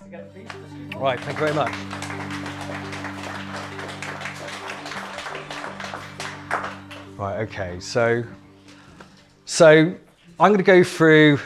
together, please. All right, thank you very much. Right, okay, so I'm going to go through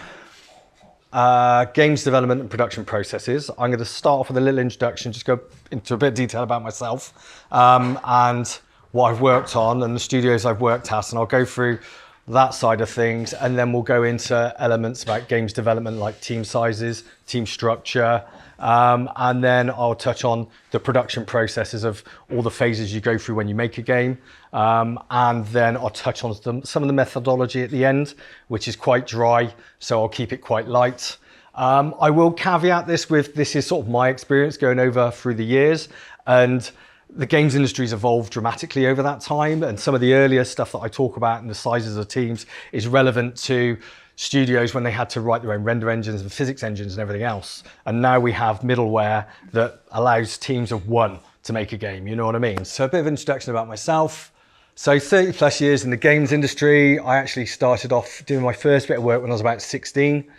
games development and production processes. I'm going to start off with a little introduction, just go into a bit of detail about myself and what I've worked on and the studios I've worked at, and I'll go through that side of things, and then we'll go into elements about games development like team sizes, team structure, and then I'll touch on the production processes of all the phases you go through when you make a game, and then I'll touch on some of the methodology at the end, which is quite dry, so I'll keep it quite light. I will caveat this with, this is sort of my experience going over through the years, and the games industry's evolved dramatically over that time, and some of the earlier stuff that I talk about and the sizes of teams is relevant to studios when they had to write their own render engines and physics engines and everything else. And now we have middleware that allows teams of one to make a game, you know what I mean? So a bit of introduction about myself. So 30 plus years in the games industry. I actually started off doing my first bit of work when I was about 16.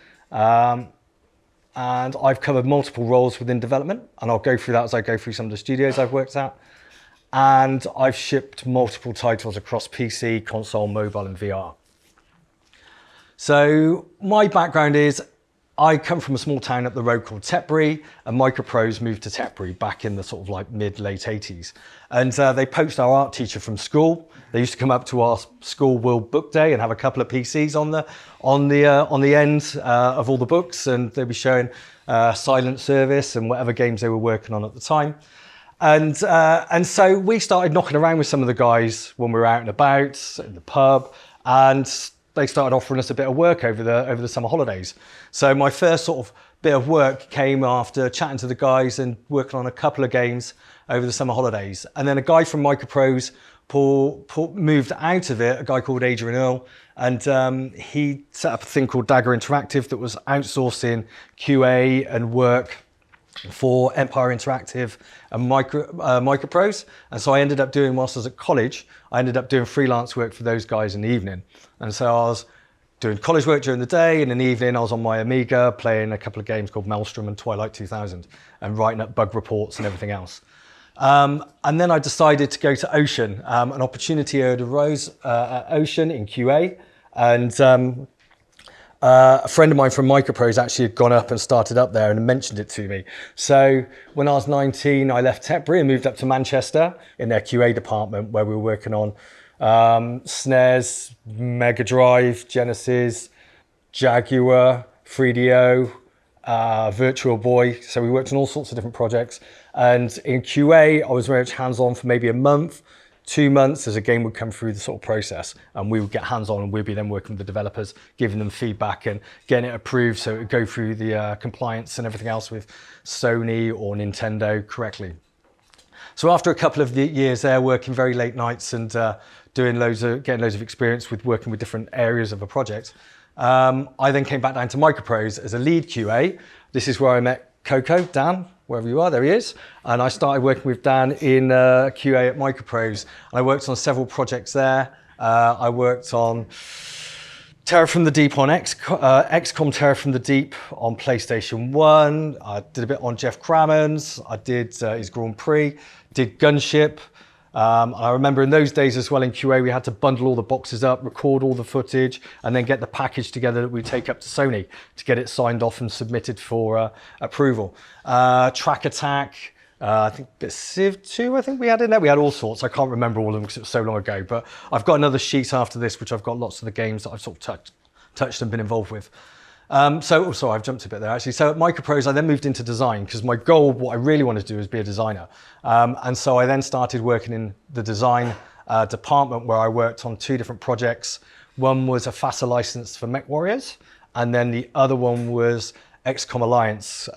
And I've covered multiple roles within development, and I'll go through that as I go through some of the studios I've worked at. And I've shipped multiple titles across PC, console, mobile, and VR. So my background is, I come from a small town up the road called Tetbury, and Microprose moved to Tetbury back in the sort of like mid-late 80s. And they poached our art teacher from school. They used to come up to our school World Book Day and have a couple of PCs on the end of all the books, and they'd be showing Silent Service and whatever games they were working on at the time. And so we started knocking around with some of the guys when we were out and about in the pub, and they started offering us a bit of work over the summer holidays. So my first sort of bit of work came after chatting to the guys and working on a couple of games over the summer holidays. And then a guy from Microprose, Paul moved out of it, a guy called Adrian Earle, and he set up a thing called Dagger Interactive that was outsourcing QA and work for Empire Interactive and Microprose. And so I ended up doing, whilst I was at college, I ended up doing freelance work for those guys in the evening. And so I was doing college work during the day, and in the evening I was on my Amiga playing a couple of games called Maelstrom and Twilight 2000 and writing up bug reports and everything else. And then I decided to go to Ocean. An opportunity had arose at Ocean in QA, and a friend of mine from Microprose actually had gone up and started up there and mentioned it to me. So when I was 19, I left Tetbury and moved up to Manchester in their QA department, where we were working on SNES, Mega Drive, Genesis, Jaguar, 3DO, Virtual Boy. So we worked on all sorts of different projects. And in QA, I was very much hands-on for maybe a month, 2 months, as a game would come through the sort of process, and we would get hands-on, and we'd be then working with the developers, giving them feedback and getting it approved so it would go through the compliance and everything else with Sony or Nintendo correctly. So after a couple of years there, working very late nights and getting loads of experience with working with different areas of a project, I then came back down to Microprose as a lead QA. This is where I met Coco, Dan, wherever you are, there he is. And I started working with Dan in QA at Microprose. And I worked on several projects there. I worked on Terror from the Deep on XCOM Terror from the Deep on PlayStation 1. I did a bit on Jeff Crammon's. I did his Grand Prix, did Gunship. I remember in those days as well in QA, we had to bundle all the boxes up, record all the footage, and then get the package together that we take up to Sony to get it signed off and submitted for approval. Track Attack, I think Civ 2, I think we had in there. We had all sorts. I can't remember all of them because it was so long ago, but I've got another sheet after this, which I've got lots of the games that I've sort of touched and been involved with. Sorry, I've jumped a bit there actually. So at Microprose, I then moved into design because my goal, what I really wanted to do, is be a designer. And so I then started working in the design department, where I worked on 2 different projects. One was a FASA license for MechWarriors, and then the other one was XCOM Alliance,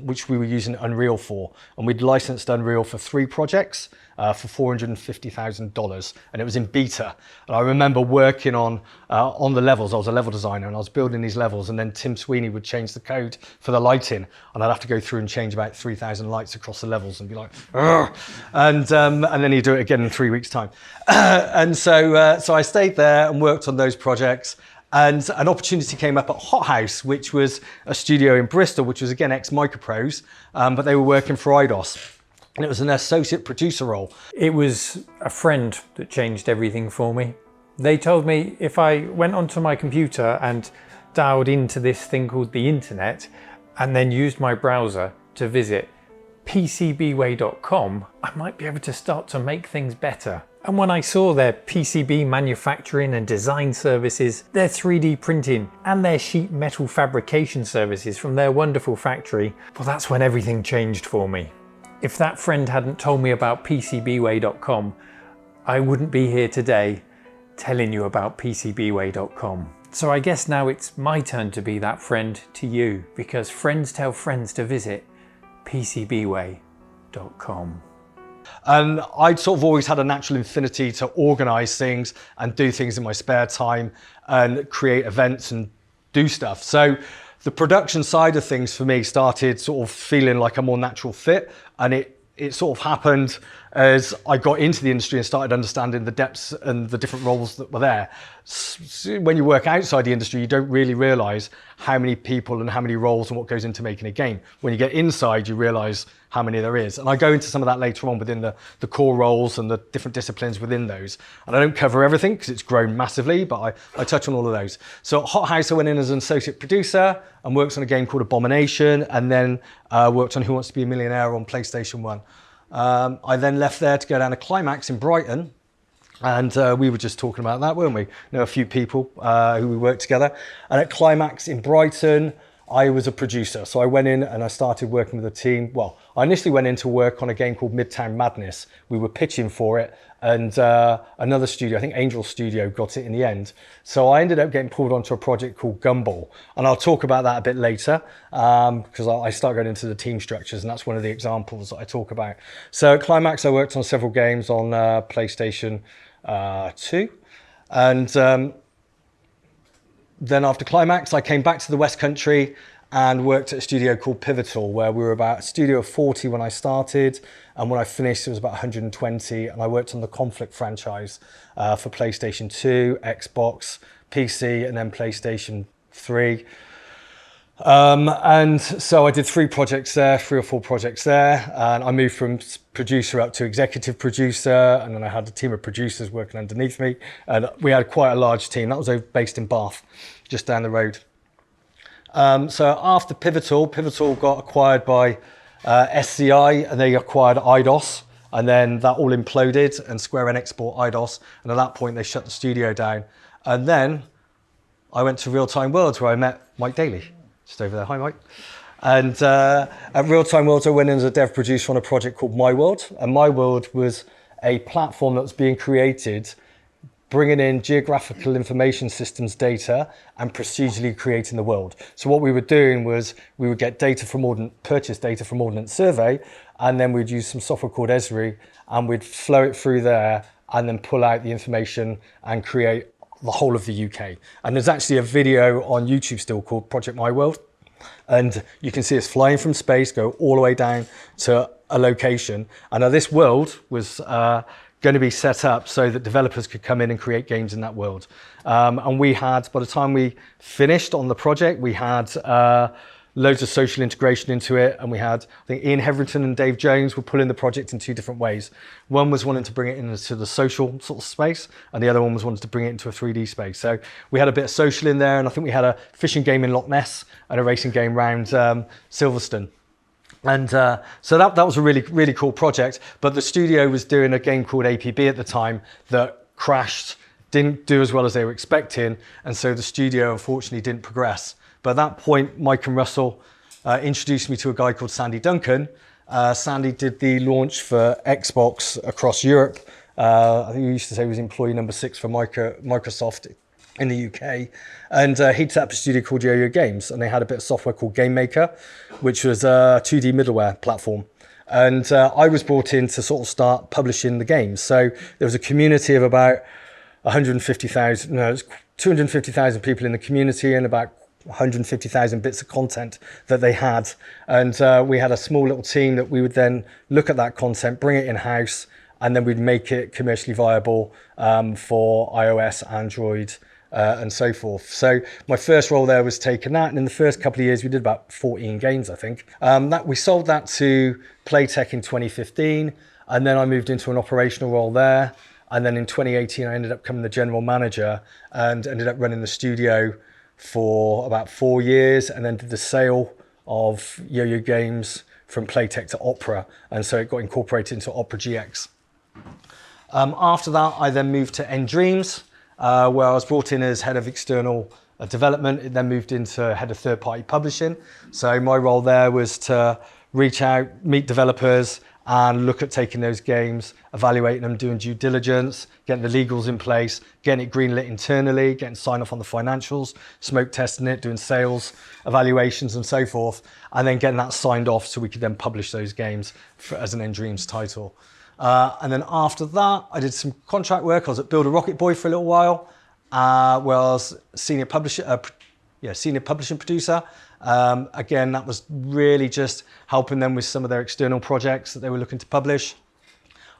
which we were using Unreal for. And we'd licensed Unreal for 3 projects for $450,000, and it was in beta. And I remember working on the levels. I was a level designer, and I was building these levels, and then Tim Sweeney would change the code for the lighting, and I'd have to go through and change about 3,000 lights across the levels and be like, "Ugh." And then he'd do it again in 3 weeks' time. So I stayed there and worked on those projects. And an opportunity came up at Hot House, which was a studio in Bristol, which was again ex-Microprose, but they were working for IDOS. And it was an associate producer role. It was a friend that changed everything for me. They told me if I went onto my computer and dialed into this thing called the internet and then used my browser to visit PCBWay.com, I might be able to start to make things better. And when I saw their PCB manufacturing and design services, their 3D printing and their sheet metal fabrication services from their wonderful factory, well, that's when everything changed for me. If that friend hadn't told me about PCBWay.com, I wouldn't be here today telling you about PCBWay.com. So I guess now it's my turn to be that friend to you, because friends tell friends to visit PCBWay.com. And I'd sort of always had a natural affinity to organise things and do things in my spare time and create events and do stuff. So the production side of things for me started sort of feeling like a more natural fit, and it sort of happened as I got into the industry and started understanding the depths and the different roles that were there. When you work outside the industry, you don't really realise how many people and how many roles and what goes into making a game. When you get inside, you realise how many there is. And I go into some of that later on within the core roles and the different disciplines within those. And I don't cover everything because it's grown massively, but I touch on all of those. So at Hot House, I went in as an associate producer and worked on a game called Abomination, and then worked on Who Wants to Be a Millionaire on PlayStation 1. I then left there to go down to Climax in Brighton, and we were just talking about that, weren't we? You know, a few people who we worked together. And at Climax in Brighton, I was a producer. So I went in and I started working with a team. Well, I initially went in to work on a game called Midtown Madness. We were pitching for it, and another studio, I think Angel Studio, got it in the end. So I ended up getting pulled onto a project called Gumball. And I'll talk about that a bit later, because I start going into the team structures, and that's one of the examples that I talk about. So at Climax, I worked on several games on PlayStation 2. And then after Climax, I came back to the West Country and worked at a studio called Pivotal, where we were about a studio of 40 when I started, and when I finished it was about 120, and I worked on the Conflict franchise for PlayStation 2, Xbox, PC, and then PlayStation 3. And so I did 3 or 4 projects there, and I moved from producer up to executive producer, and then I had a team of producers working underneath me, and we had quite a large team. That was based in Bath, just down the road. So after Pivotal got acquired by SCI, and they acquired IDOS, and then that all imploded, and Square Enix bought IDOS, and at that point they shut the studio down. And then I went to Real Time Worlds, where I met Mike Daly. Just over there. Hi, Mike. And at Real Time Worlds, I went in as a dev producer on a project called My World. And My World was a platform that was being created, bringing in geographical information systems data and procedurally creating the world. So what we were doing was we would get data from purchase data from Ordnance Survey, and then we'd use some software called Esri, and we'd flow it through there and then pull out the information and create the whole of the UK. And there's actually a video on YouTube still called Project My World. And you can see us flying from space, go all the way down to a location. And now this world was going to be set up so that developers could come in and create games in that world. And we had, by the time we finished on the project, we had loads of social integration into it, and we had, I think Ian Hetherington and Dave Jones were pulling the project in 2 different ways. One was wanting to bring it into the social sort of space, and the other one was wanting to bring it into a 3D space. So we had a bit of social in there, and I think we had a fishing game in Loch Ness and a racing game round Silverstone. And so that was a really, really cool project. But the studio was doing a game called APB at the time that crashed, didn't do as well as they were expecting, and so the studio unfortunately didn't progress. But at that point, Mike and Russell introduced me to a guy called Sandy Duncan. Sandy did the launch for Xbox across Europe. I think he used to say he was employee number 6 for Microsoft in the UK. And he'd set up a studio called Yo-Yo Games, and they had a bit of software called Game Maker, which was a 2D middleware platform. And I was brought in to sort of start publishing the games. So there was a community of about 250,000 people in the community, and about 150,000 bits of content that they had. And we had a small little team that we would then look at that content, bring it in-house, and then we'd make it commercially viable for iOS, Android, and so forth. So my first role there was taking that, and in the first couple of years we did about 14 games, I think. That we sold that to Playtech in 2015, and then I moved into an operational role there. And then in 2018 I ended up becoming the general manager and ended up running the studio for about 4 years, and then did the sale of Yo-Yo Games from Playtech to Opera, and so it got incorporated into Opera GX. After that, I then moved to End Dreams, where I was brought in as head of external development. It then moved into head of third-party publishing. So my role there was to reach out, meet developers, and look at taking those games, evaluating them, doing due diligence, getting the legals in place, getting it greenlit internally, getting sign off on the financials, smoke testing it, doing sales evaluations and so forth, and then getting that signed off so we could then publish those games as an End Dreams title. And then after that, I did some contract work. I was at Build a Rocket Boy for a little while, where I was senior publishing producer. Again, that was really just helping them with some of their external projects that they were looking to publish.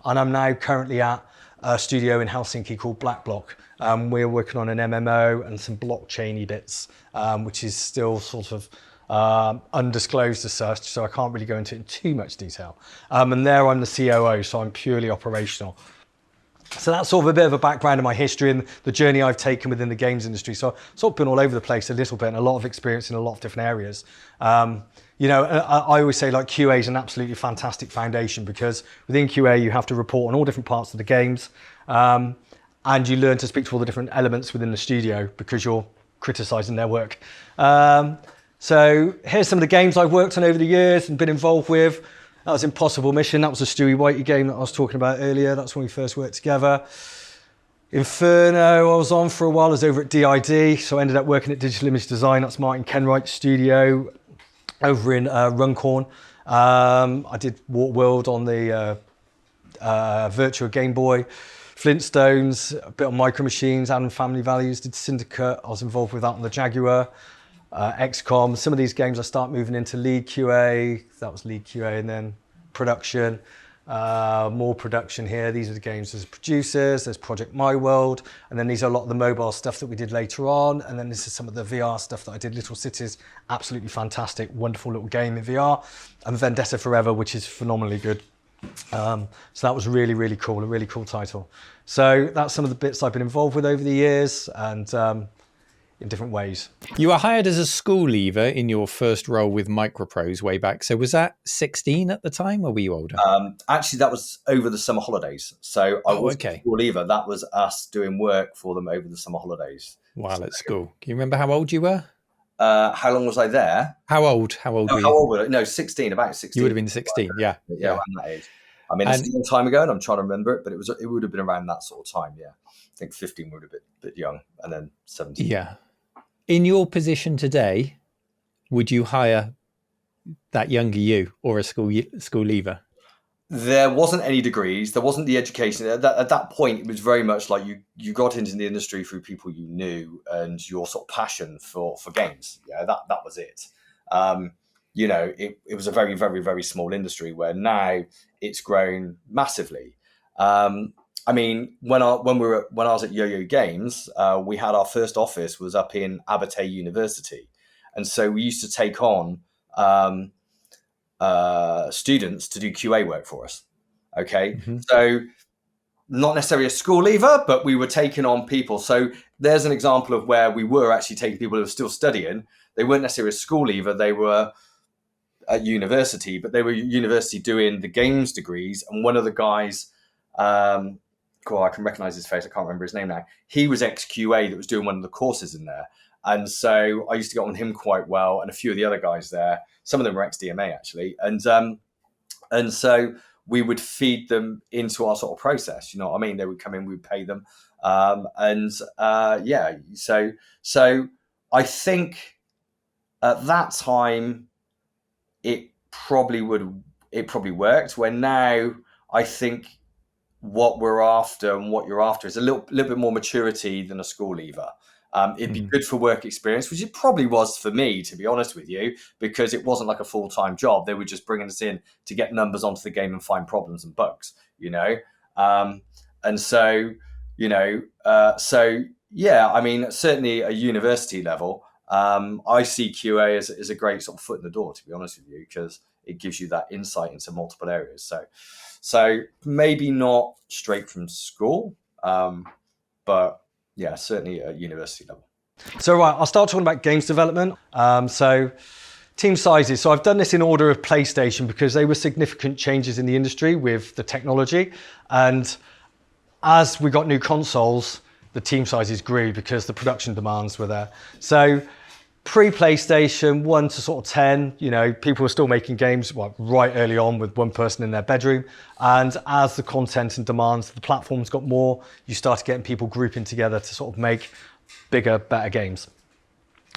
And I'm now currently at a studio in Helsinki called Black Block. We're working on an MMO and some blockchainy bits, which is still sort of undisclosed as such, so I can't really go into it in too much detail. And there I'm the COO, so I'm purely operational. So that's sort of a bit of a background of my history and the journey I've taken within the games industry. So I've sort of been all over the place a little bit, and a lot of experience in a lot of different areas. I always say like QA is an absolutely fantastic foundation, because within QA you have to report on all different parts of the games, and you learn to speak to all the different elements within the studio because you're criticising their work. So here's some of the games I've worked on over the years and been involved with. That was Impossible Mission. That was a Stewie Whitey game that I was talking about earlier. That's when we first worked together. Inferno, I was on for a while. I was over at DID, so I ended up working at Digital Image Design. That's Martin Kenwright's studio over in Runcorn. I did Warp World on the Virtua Game Boy. Flintstones, a bit on Micro Machines, Adam Family Values, did Syndicate. I was involved with that on the Jaguar. XCOM, some of these games I start moving into lead QA. That was lead QA, and then production, more production here. These are the games as producers. There's Project My World, and then these are a lot of the mobile stuff that we did later on, and then this is some of the VR stuff that I did. Little Cities, absolutely fantastic, wonderful little game in VR, and Vendetta Forever, which is phenomenally good. So that was really, really cool, a really cool title. So that's some of the bits I've been involved with over the years, and in different ways. You were hired as a school leaver in your first role with Microprose way back. So was that 16 at the time, or were you older? Actually, that was over the summer holidays. So I was a school leaver. That was us doing work for them over the summer holidays. While at school. Can you remember how old you were? How long was I there? How old were you? How old were I? No, 16, about 16. You would have been 16, yeah. Yeah, around that age. I mean, it's a long time ago, and I'm trying to remember it, but it would have been around that sort of time, yeah. I think 15 would have been a bit young, and then 17. Yeah. In your position today, would you hire that younger you or a school leaver? There wasn't any degrees. There wasn't the education. At that point, it was very much like you got into the industry through people you knew and your sort of passion for games. Yeah, that was it. It was a very, very, very small industry, where now it's grown massively. I mean, when I was at Yo-Yo Games, we had our first office was up in Abertay University, and so we used to take on students to do QA work for us. Okay, So not necessarily a school leaver, but we were taking on people. So there's an example of where we were actually taking people who were still studying. They weren't necessarily a school leaver; they were at university, but they were at university doing the games degrees. And one of the guys. I can recognize his face. I can't remember his name now. He was ex-QA that was doing one of the courses in there. And so I used to get on him quite well, and a few of the other guys there. Some of them were ex-DMA, actually. And so we would feed them into our sort of process. You know what I mean? They would come in, we'd pay them. So I think at that time, it probably worked. Where now I think what we're after and what you're after is a little bit more maturity than a school leaver. It'd be good for work experience, which it probably was for me, to be honest with you, because it wasn't like a full-time job. They were just bringing us in to get numbers onto the game and find problems and bugs, you know? So Yeah, I mean, certainly at a university level, I see QA as a great sort of foot in the door, to be honest with you, because it gives you that insight into multiple areas. So maybe not straight from school, but yeah, certainly at university level. So right, I'll start talking about games development. So team sizes. So I've done this in order of PlayStation because they were significant changes in the industry with the technology. And as we got new consoles, the team sizes grew because the production demands were there. So pre-PlayStation 1 to sort of 10, people were still making games right early on with one person in their bedroom. And as the content and demands of the platforms got more, you started getting people grouping together to sort of make bigger, better games.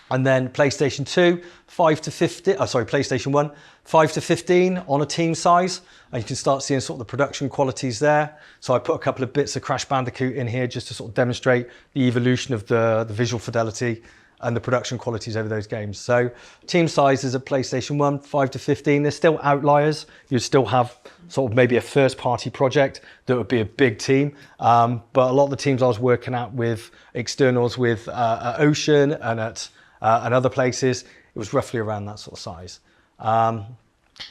And then PlayStation 2, 5 to 15, PlayStation 1, 5 to 15 on a team size. And you can start seeing sort of the production qualities there. So I put a couple of bits of Crash Bandicoot in here just to sort of demonstrate the evolution of the visual fidelity and the production qualities over those games. So team sizes at PlayStation 1, 5 to 15, there's still outliers. You'd still have sort of maybe a first party project that would be a big team. But a lot of the teams I was working at with externals with Ocean and at other places, it was roughly around that sort of size. And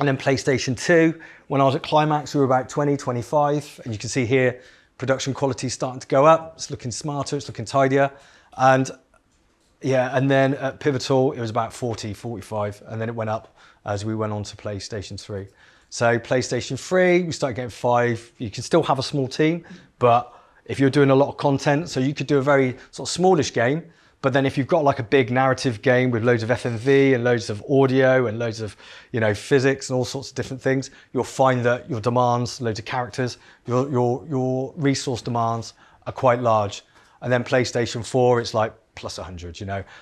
then PlayStation 2, when I was at Climax, we were about 20, 25. And you can see here, production quality is starting to go up. It's looking smarter, it's looking tidier. And then at Pivotal, it was about 40, 45. And then it went up as we went on to PlayStation 3. So PlayStation 3, we started getting 5. You can still have a small team, but if you're doing a lot of content, so you could do a very sort of smallish game, but then if you've got like a big narrative game with loads of FMV and loads of audio and loads of, physics and all sorts of different things, you'll find that your demands, loads of characters, your resource demands are quite large. And then PlayStation 4, it's like plus 100,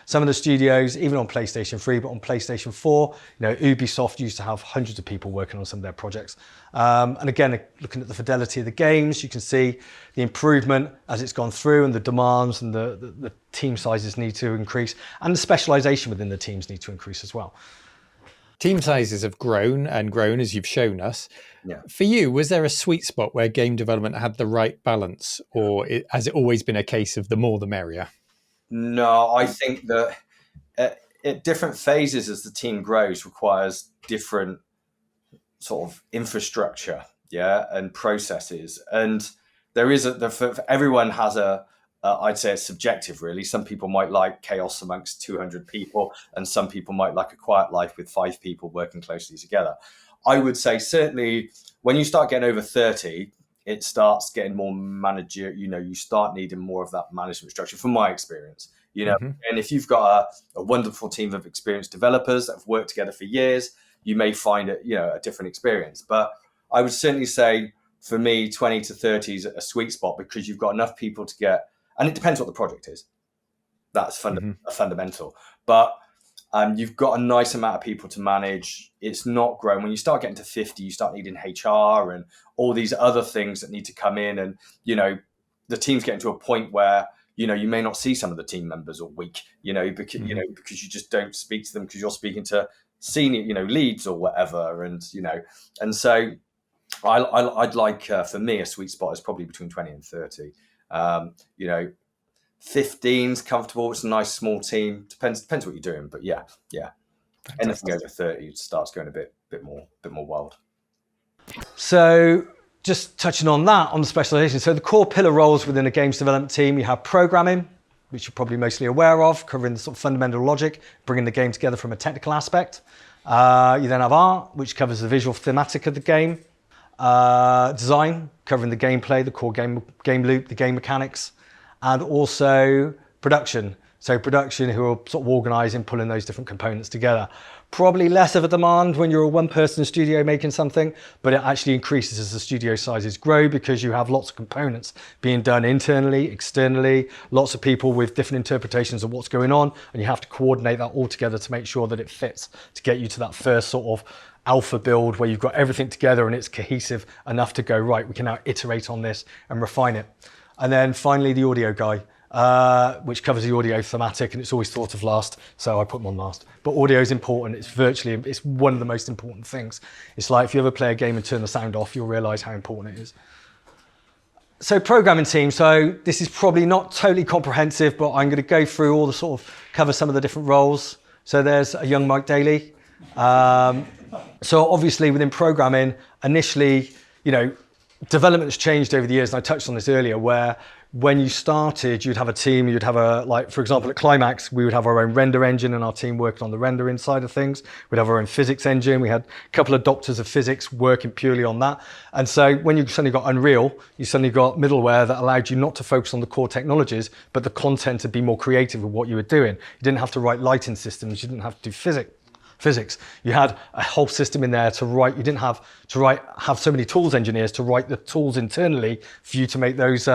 Some of the studios, even on PlayStation 3, but on PlayStation 4, Ubisoft used to have hundreds of people working on some of their projects. And again, looking at the fidelity of the games, you can see the improvement as it's gone through and the demands and the team sizes need to increase and the specialization within the teams need to increase as well. Team sizes have grown and grown, as you've shown us. Yeah. For you, was there a sweet spot where game development had the right balance, or has it always been a case of the more the merrier? No, I think that at different phases as the team grows requires different sort of infrastructure, and processes. And there is everyone has I'd say it's subjective, really. Some people might like chaos amongst 200 people, and some people might like a quiet life with 5 people working closely together. I would say certainly when you start getting over 30, it starts getting more managerial. You start needing more of that management structure, from my experience. And if you've got a wonderful team of experienced developers that have worked together for years, you may find it, a different experience. But I would certainly say, for me, 20 to 30 is a sweet spot because you've got enough people to get. And it depends what the project is. That's fundamental. But you've got a nice amount of people to manage. It's not growing. When you start getting to 50, you start needing HR and all these other things that need to come in. And, the team's getting to a point where, you may not see some of the team members all week, because you just don't speak to them because you're speaking to senior, leads or whatever. And, and so I'd like, for me, a sweet spot is probably between 20 and 30. 15's comfortable. It's a nice small team. Depends what you're doing, but yeah. Fantastic. Anything over 30, it starts going a bit more wild. So just touching on that, on the specialization. So the core pillar roles within a games development team, you have programming, which you're probably mostly aware of, covering the sort of fundamental logic, bringing the game together from a technical aspect. You then have art, which covers the visual thematic of the game. Design, covering the gameplay, the core game loop, the game mechanics, and also production. So production, who are sort of organising, pulling those different components together. Probably less of a demand when you're a one-person studio making something, but it actually increases as the studio sizes grow because you have lots of components being done internally, externally, lots of people with different interpretations of what's going on, and you have to coordinate that all together to make sure that it fits to get you to that first sort of alpha build where you've got everything together and it's cohesive enough to go, right, we can now iterate on this and refine it. And then finally, the audio guy, which covers the audio thematic, and it's always thought of last, so I put them on last. But audio is important. It's one of the most important things. It's like if you ever play a game and turn the sound off, you'll realize how important it is. So programming team. So this is probably not totally comprehensive, but I'm going to go through all the sort of cover some of the different roles. So there's a young Mike Daly. So obviously within programming, initially, development has changed over the years, and I touched on this earlier, where when you started, you'd have a team, you'd have for example, at Climax, we would have our own render engine and our team working on the rendering side of things. We'd have our own physics engine. We had a couple of doctors of physics working purely on that. And so when you suddenly got Unreal, you suddenly got middleware that allowed you not to focus on the core technologies, but the content to be more creative with what you were doing. You didn't have to write lighting systems. You didn't have to do physics. You had a whole system in there to write. You didn't have so many tools engineers to write the tools internally for you to make those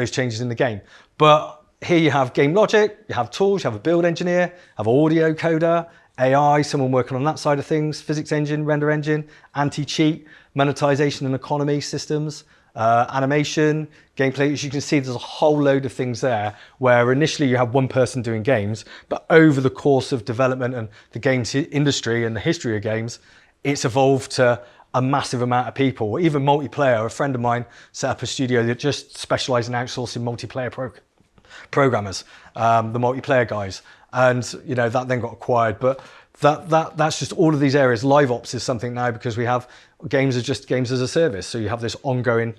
changes in the game. But here you have game logic, you have tools, you have a build engineer, have an audio coder, AI, someone working on that side of things, physics engine, render engine, anti-cheat, monetization and economy systems, animation, gameplay. As you can see, there's a whole load of things there where initially you have one person doing games, but over the course of development and the games industry and the history of games, it's evolved to a massive amount of people. Even multiplayer. A friend of mine set up a studio that just specialized in outsourcing multiplayer programmers, the multiplayer guys, and that then got acquired. But that's just all of these areas. Live ops is something now because we have games as a service. So you have this ongoing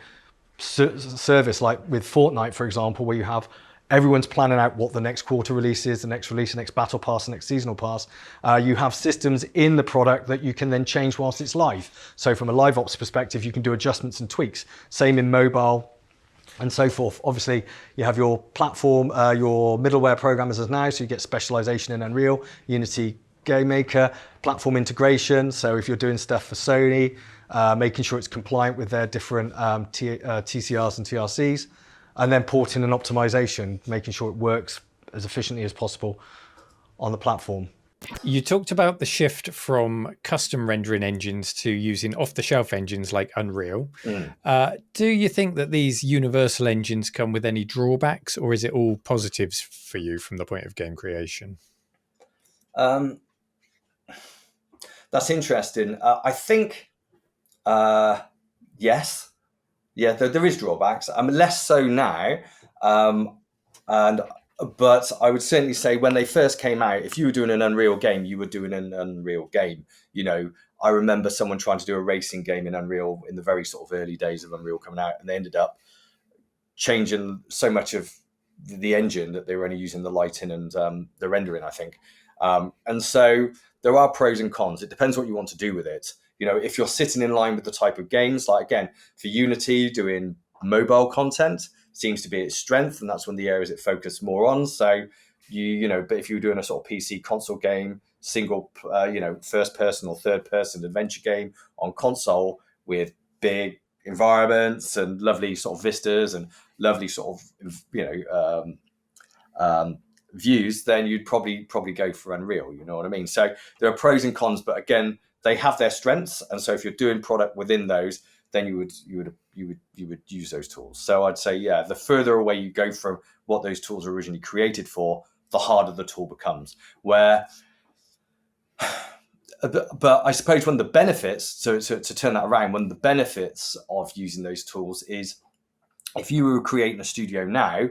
service, like with Fortnite, for example, where you have everyone's planning out what the next quarter release is, the next battle pass, the next seasonal pass. You have systems in the product that you can then change whilst it's live. So from a live ops perspective, you can do adjustments and tweaks. Same in mobile and so forth. Obviously, you have your platform, your middleware programmers as now, so you get specialization in Unreal, Unity, Game Maker, platform integration. So if you're doing stuff for Sony, making sure it's compliant with their different TCRs and TRCs, and then porting and optimization, making sure it works as efficiently as possible on the platform. You talked about the shift from custom rendering engines to using off-the-shelf engines like Unreal. Do you think that these universal engines come with any drawbacks, or is it all positives for you from the point of game creation? That's interesting. I think, yes. Yeah, there is drawbacks. Less so now. But I would certainly say when they first came out, if you were doing an Unreal game, you were doing an Unreal game. I remember someone trying to do a racing game in Unreal in the very sort of early days of Unreal coming out, and they ended up changing so much of the engine that they were only using the lighting and the rendering, I think. And so there are pros and cons. It depends what you want to do with it. If you're sitting in line with the type of games, like again, for Unity, doing mobile content seems to be its strength, and that's one of the areas it focused more on. So but if you were doing a sort of PC console game, single, first person or third person adventure game on console with big environments and lovely sort of vistas and lovely sort of, views, then you'd probably go for Unreal. You know what I mean? So there are pros and cons, but again, they have their strengths, and so if you're doing product within those, then you would use those tools. So I'd say, yeah, the further away you go from what those tools were originally created for, the harder the tool becomes. But I suppose one of the benefits, to turn that around, one of the benefits of using those tools is if you were creating a studio now,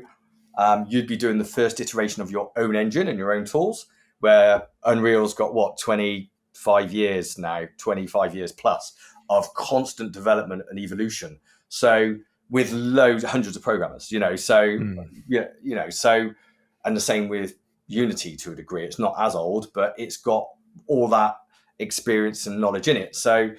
you'd be doing the first iteration of your own engine and your own tools, where Unreal's got 25 years now, 25 years plus of constant development and evolution. So with hundreds of programmers, so, and the same with Unity to a degree. It's not as old, but it's got all that experience and knowledge in it. So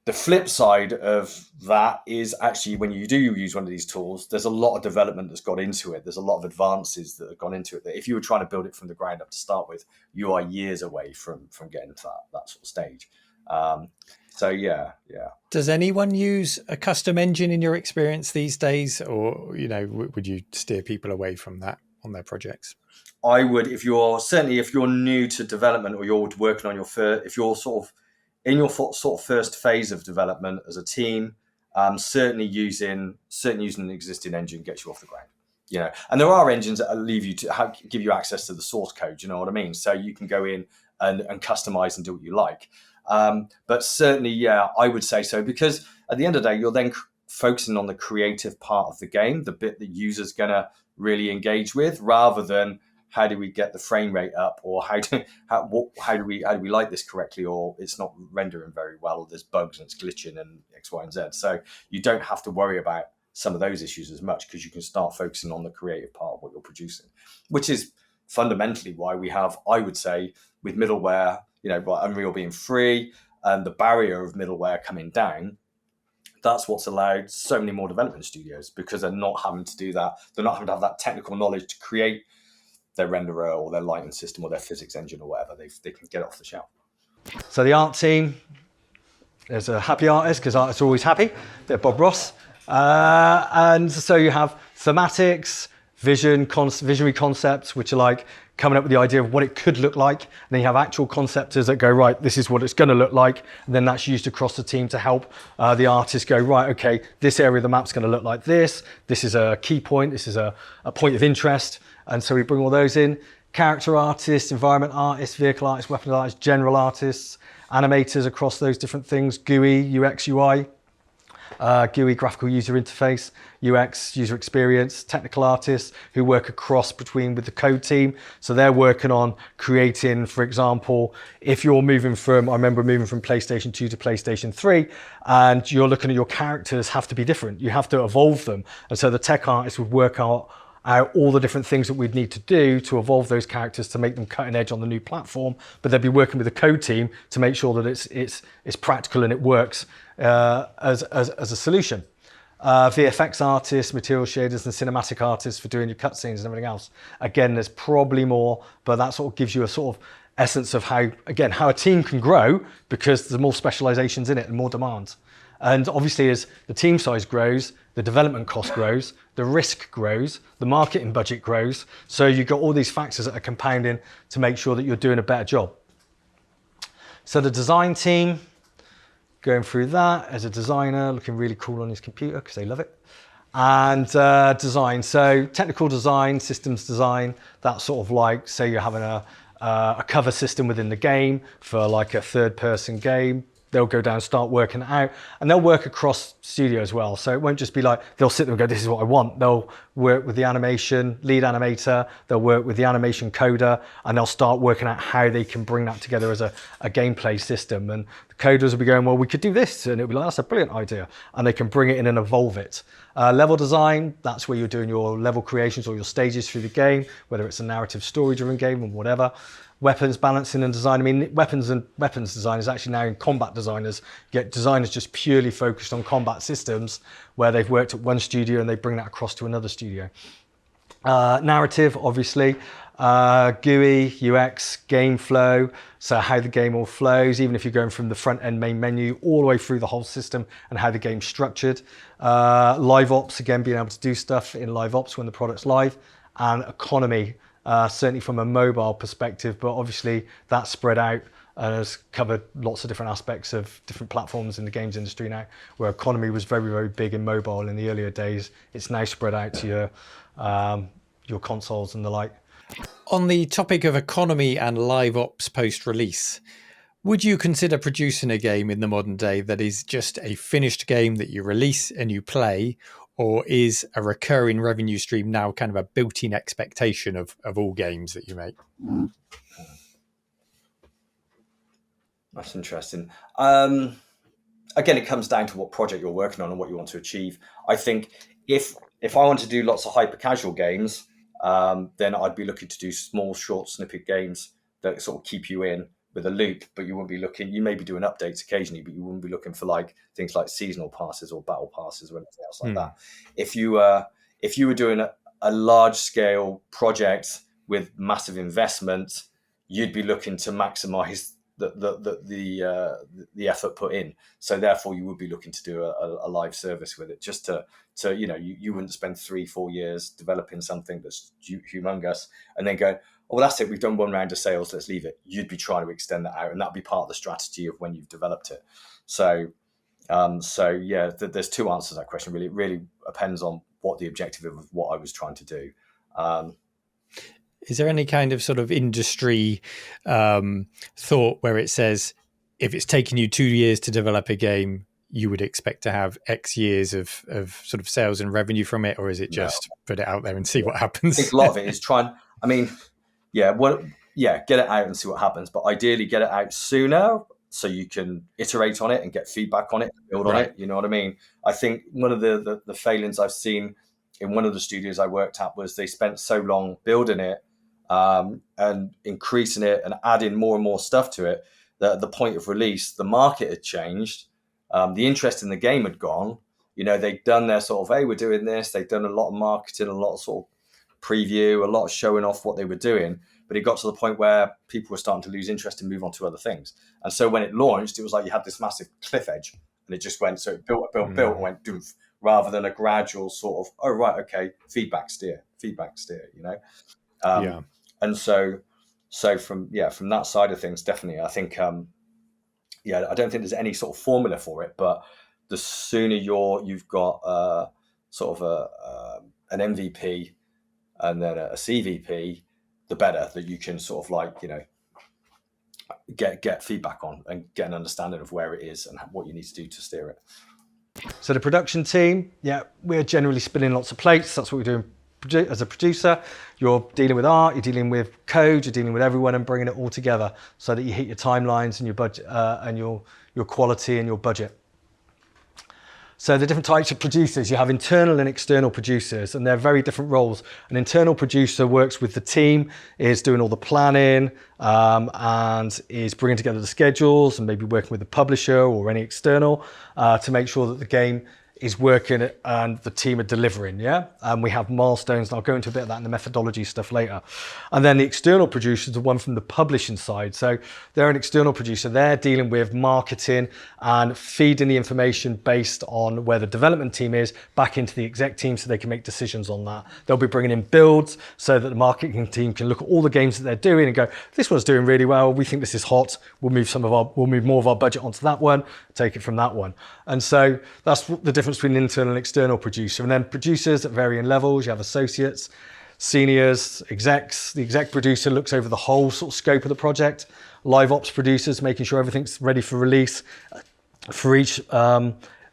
the flip side of that is actually when you do use one of these tools, there's a lot of development that's got into it. There's a lot of advances that have gone into it that if you were trying to build it from the ground up to start with, you are years away from getting to that sort of stage. So yeah. Does anyone use a custom engine in your experience these days, or would you steer people away from that on their projects? I would, if you're new to development, or you're working on if you're sort of in your sort of first phase of development as a team, certainly using an existing engine gets you off the ground. And there are engines that leave you to give you access to the source code. You know what I mean? So you can go in and customize and do what you like. But certainly, yeah, I would say so, because at the end of the day, you're then focusing on the creative part of the game, the bit that users gonna really engage with, rather than how do we get the frame rate up, or how do we light this correctly, or it's not rendering very well, or there's bugs and it's glitching and X, Y, and Z. So you don't have to worry about some of those issues as much, because you can start focusing on the creative part of what you're producing, which is fundamentally why we have, I would say, with middleware, Unreal being free and the barrier of middleware coming down, that's what's allowed so many more development studios, because they're not having to do that. They're not having to have that technical knowledge to create their renderer or their lighting system or their physics engine or whatever. They can get it off the shelf. So the art team, there's a happy artist, because artists are always happy. They're Bob Ross. And so you have thematics, visionary concepts, which are like coming up with the idea of what it could look like. And then you have actual conceptors that go, right, this is what it's going to look like. And then that's used across the team to help the artist go, right, okay, this area of the map's going to look like this. This is a key point. This is a point of interest. And so we bring all those in. Character artists, environment artists, vehicle artists, weapon artists, general artists, animators across those different things, GUI, UX, UI. GUI, graphical user interface, UX, user experience, technical artists who work across between with the code team. So they're working on creating, for example, if you're moving from, I remember moving from PlayStation 2 to PlayStation 3, and you're looking at your characters have to be different. You have to evolve them. And so the tech artists would work out all the different things that we'd need to do to evolve those characters to make them cutting edge on the new platform, but they'd be working with the code team to make sure that it's practical and it works as a solution. VFX artists, material shaders, and cinematic artists for doing your cutscenes and everything else. Again, there's probably more, but that sort of gives you a sort of essence of how a team can grow, because there's more specializations in it and more demands. And obviously, as the team size grows, the development cost grows, the risk grows, the marketing budget grows. So you've got all these factors that are compounding to make sure that you're doing a better job. So the design team, going through that as a designer, looking really cool on his computer because they love it. And design, so technical design, systems design, that's sort of like, say you're having a cover system within the game for like a third-person game. They'll go down, start working it out, and they'll work across studio as well. So it won't just be like, they'll sit there and go, this is what I want. They'll work with the animation lead animator, they'll work with the animation coder, and they'll start working out how they can bring that together as a gameplay system. And the coders will be going, well, we could do this. And it'll be like, that's a brilliant idea. And they can bring it in and evolve it. Level design, that's where you're doing your level creations or your stages through the game, whether it's a narrative story-driven game or whatever. Weapons balancing and design. I mean, weapons design is actually now in combat designers. You get designers just purely focused on combat systems, where they've worked at one studio and they bring that across to another studio. Narrative, obviously, GUI, UX, game flow, so how the game all flows, even if you're going from the front end main menu all the way through the whole system and how the game's structured. Live ops, again, being able to do stuff in live ops when the product's live. And economy, certainly from a mobile perspective, but obviously that's spread out and has covered lots of different aspects of different platforms in the games industry now, where economy was very, very big in mobile in the earlier days. It's now spread out to your consoles and the like. On the topic of economy and live ops post-release, would you consider producing a game in the modern day that is just a finished game that you release and you play, or is a recurring revenue stream now kind of a built-in expectation of all games that you make? That's interesting. Again, it comes down to what project you're working on and what you want to achieve. I think if I want to do lots of hyper-casual games, then I'd be looking to do small, short snippet games that sort of keep you in with a loop, but you wouldn't be looking, you may be doing updates occasionally, but you wouldn't be looking for like things like seasonal passes or battle passes or anything else like that. If you were doing a large scale project with massive investment, you'd be looking to maximize the effort put in. So therefore you would be looking to do a live service with it, just to you wouldn't spend 3-4 years developing something that's humongous and then go, oh, well, that's it, we've done one round of sales, let's leave it. You'd be trying to extend that out, and that'd be part of the strategy of when you've developed it. So yeah, there's two answers to that question. Really, it really depends on what the objective of what I was trying to do. Is there any kind of sort of industry thought where it says, if it's taken you 2 years to develop a game, you would expect to have X years of sort of sales and revenue from it, or is it just put it out there and see what happens? I think a lot of it is get it out and see what happens, but ideally get it out sooner so you can iterate on it and get feedback on it, build on it. You know what I mean? I think one of the failings I've seen in one of the studios I worked at was they spent so long building it and increasing it and adding more and more stuff to it that at the point of release, the market had changed. The interest in the game had gone. They'd done their sort of, hey, we're doing this. They'd done a lot of marketing, a lot of sort of preview, a lot of showing off what they were doing. But it got to the point where people were starting to lose interest and move on to other things. And so when it launched, it was like you had this massive cliff edge and it just went, so it built and went doof, rather than a gradual sort of, oh, right, okay, feedback steer, And so from that side of things, definitely, I think, I don't think there's any sort of formula for it, but the sooner you've got sort of an MVP and then a CVP, the better that you can sort of like, get feedback on and get an understanding of where it is and what you need to do to steer it. So the production team, we're generally spinning lots of plates. That's what we're doing as a producer. You're dealing with art, you're dealing with code, you're dealing with everyone and bringing it all together so that you hit your timelines and your budget and your quality and your budget. So the different types of producers, you have internal and external producers, and they're very different roles. An internal producer works with the team, is doing all the planning and is bringing together the schedules and maybe working with the publisher or any external to make sure that the game is working and the team are delivering, and we have milestones, and I'll go into a bit of that in the methodology stuff later. And then the external producer is the one from the publishing side. So they're an external producer. They're dealing with marketing and feeding the information based on where the development team is back into the exec team so they can make decisions on that. They'll be bringing in builds so that the marketing team can look at all the games that they're doing and go, this one's doing really well, we think this is hot, we'll move more of our budget onto that one, take it from that one. And so that's the difference between an internal and external producer. And then producers at varying levels, you have associates, seniors, execs. The exec producer looks over the whole sort of scope of the project. Live ops producers, making sure everything's ready for release for each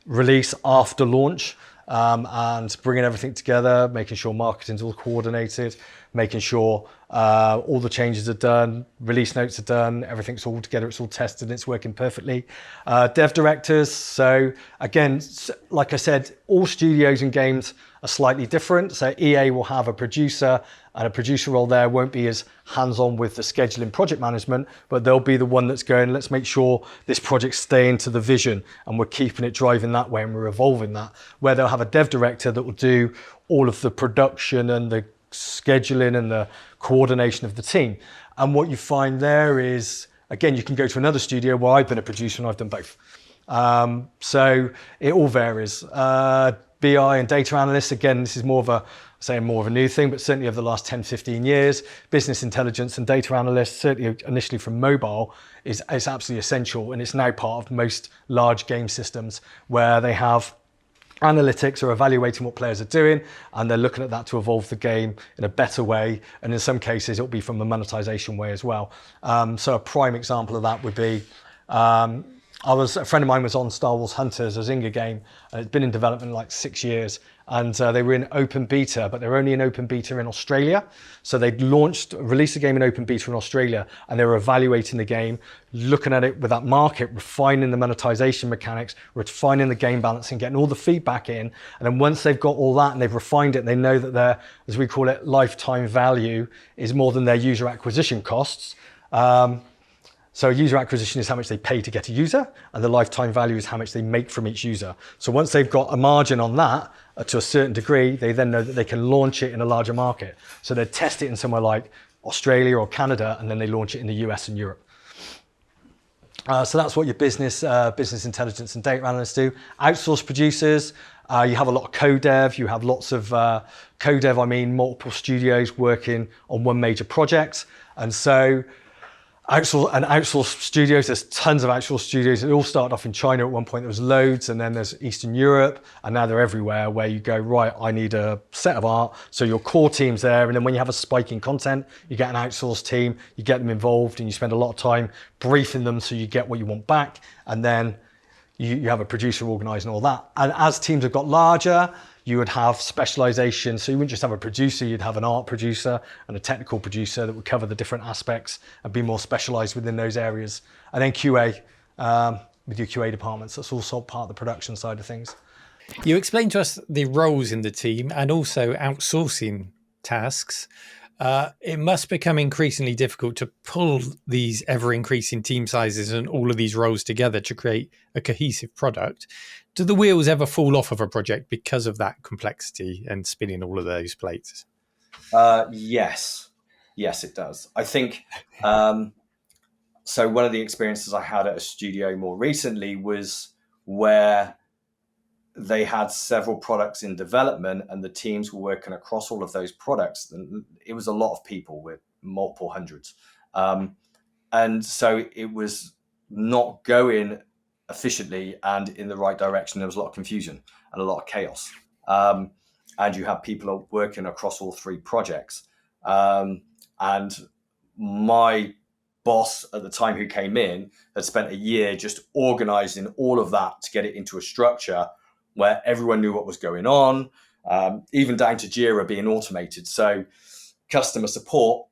release after launch, and bringing everything together, making sure marketing's all coordinated, making sure all the changes are done, release notes are done, everything's all together, it's all tested, and it's working perfectly. Dev directors, so again, like I said, all studios and games are slightly different. So EA will have a producer, and a producer role there won't be as hands-on with the scheduling project management, but they'll be the one that's going, let's make sure this project's staying to the vision and we're keeping it driving that way and we're evolving that. Where they'll have a dev director that will do all of the production and the scheduling and the coordination of the team. And what you find there is, again, you can go to another studio where I've been a producer and I've done both. So it all varies. BI and data analysts, again, this is more of a new thing, but certainly over the last 10, 15 years, business intelligence and data analysts, certainly initially from mobile, is absolutely essential. And it's now part of most large game systems where they have analytics are evaluating what players are doing, and they're looking at that to evolve the game in a better way. And in some cases, it'll be from a monetization way as well. So a prime example of that would be, a friend of mine was on Star Wars Hunters, a Zynga game, and it's been in development like 6 years. And they were in open beta, but they were only in open beta in Australia. So they'd released the game in open beta in Australia, and they were evaluating the game, looking at it with that market, refining the monetization mechanics, refining the game balance, and getting all the feedback in. And then once they've got all that and they've refined it, and they know that their, as we call it, lifetime value is more than their user acquisition costs. So user acquisition is how much they pay to get a user, and the lifetime value is how much they make from each user. So once they've got a margin on that to a certain degree, they then know that they can launch it in a larger market. So they test it in somewhere like Australia or Canada, and then they launch it in the US and Europe. So that's what your business intelligence and data analysts do. Outsourced producers, you have a lot of co-dev. You have lots of co-dev, multiple studios working on one major project. And so outsourced studios, there's tons of outsourced studios. It all started off in China at one point. There was loads, and then there's Eastern Europe, and now they're everywhere, where you go, right, I need a set of art. So your core team's there, and then when you have a spike in content, you get an outsourced team, you get them involved, and you spend a lot of time briefing them so you get what you want back. And then you have a producer organising all that. And as teams have got larger, you would have specialisation. So you wouldn't just have a producer, you'd have an art producer and a technical producer that would cover the different aspects and be more specialised within those areas. And then QA, with your QA departments, that's also part of the production side of things. You explained to us the roles in the team and also outsourcing tasks. It must become increasingly difficult to pull these ever-increasing team sizes and all of these roles together to create a cohesive product. Do the wheels ever fall off of a project because of that complexity and spinning all of those plates? Yes, it does. I think, so one of the experiences I had at a studio more recently was where they had several products in development and the teams were working across all of those products. And it was a lot of people with multiple hundreds. And so it was not going efficiently and in the right direction. There was a lot of confusion and a lot of chaos. And you have people working across all three projects. And my boss at the time who came in had spent a year just organizing all of that to get it into a structure where everyone knew what was going on, even down to Jira being automated. So customer support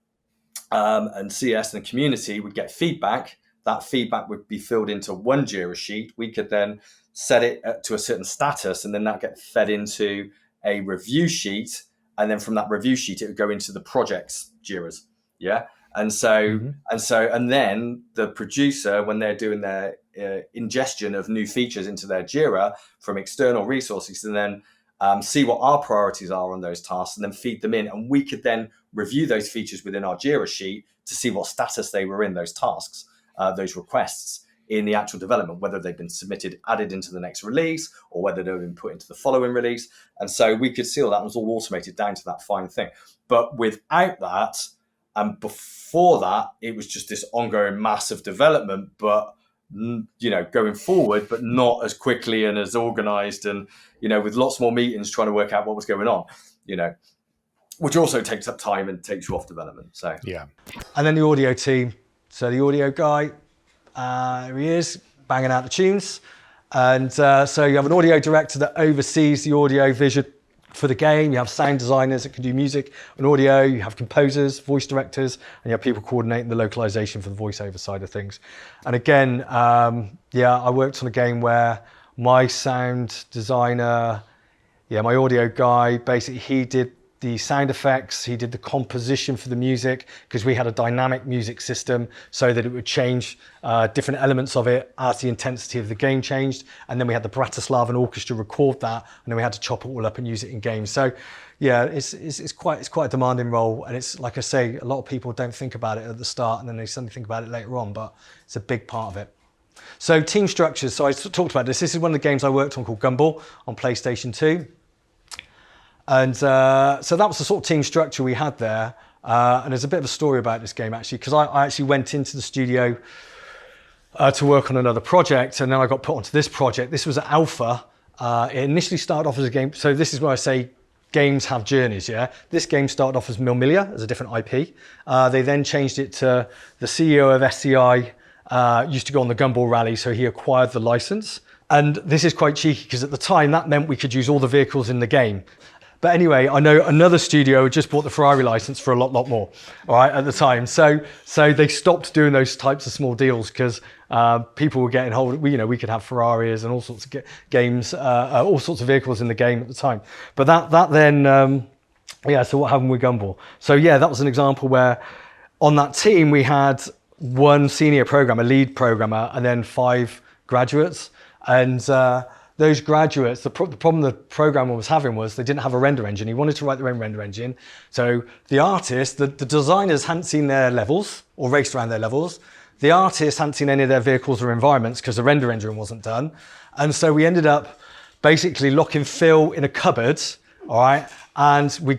and CS and the community would get feedback. That feedback would be filled into one Jira sheet. We could then set it to a certain status, and then that get fed into a review sheet. And then from that review sheet, it would go into the project's Jiras. Yeah. And then the producer, when they're doing their ingestion of new features into their Jira from external resources, and then see what our priorities are on those tasks and then feed them in. And we could then review those features within our Jira sheet to see what status they were in, those tasks, those requests in the actual development, whether they've been submitted, added into the next release, or whether they've been put into the following release. And so we could see all that. It was all automated down to that fine thing. But without that, and before that, it was just this ongoing massive development, but going forward, but not as quickly and as organized, and with lots more meetings trying to work out what was going on, which also takes up time and takes you off development. So yeah. And then the audio team. So the audio guy, here he is, banging out the tunes. And so you have an audio director that oversees the audio vision for the game. You have sound designers that can do music and audio. You have composers, voice directors, and you have people coordinating the localization for the voiceover side of things. And again, I worked on a game where my sound designer, my audio guy, basically he did the sound effects, he did the composition for the music, because we had a dynamic music system so that it would change different elements of it as the intensity of the game changed. And then we had the Bratislavan Orchestra record that, and then we had to chop it all up and use it in games. So yeah, it's quite a demanding role. And it's, like I say, a lot of people don't think about it at the start and then they suddenly think about it later on, but it's a big part of it. So team structures, so I talked about this. This is one of the games I worked on called Gumball on PlayStation 2. And so that was the sort of team structure we had there. And there's a bit of a story about this game, actually, because I actually went into the studio to work on another project, and then I got put onto this project. This was an alpha. It initially started off as a game. So this is where I say games have journeys, yeah? This game started off as Milmilia, as a different IP. They then changed it to the CEO of SCI, used to go on the Gumball Rally, so he acquired the license. And this is quite cheeky, because at the time, that meant we could use all the vehicles in the game. But anyway, I know another studio had just bought the Ferrari license for a lot more, all right, at the time. So they stopped doing those types of small deals because people were getting hold of, we could have Ferraris and all sorts of games, all sorts of vehicles in the game at the time. But that then, so what happened with Gumball? So yeah, that was an example where on that team we had one senior programmer, lead programmer, and then 5 graduates. And those graduates, the problem the programmer was having was they didn't have a render engine. He wanted to write their own render engine. So the artists, the designers hadn't seen their levels or raced around their levels. The artists hadn't seen any of their vehicles or environments because the render engine wasn't done. And so we ended up basically locking Phil in a cupboard, all right? And we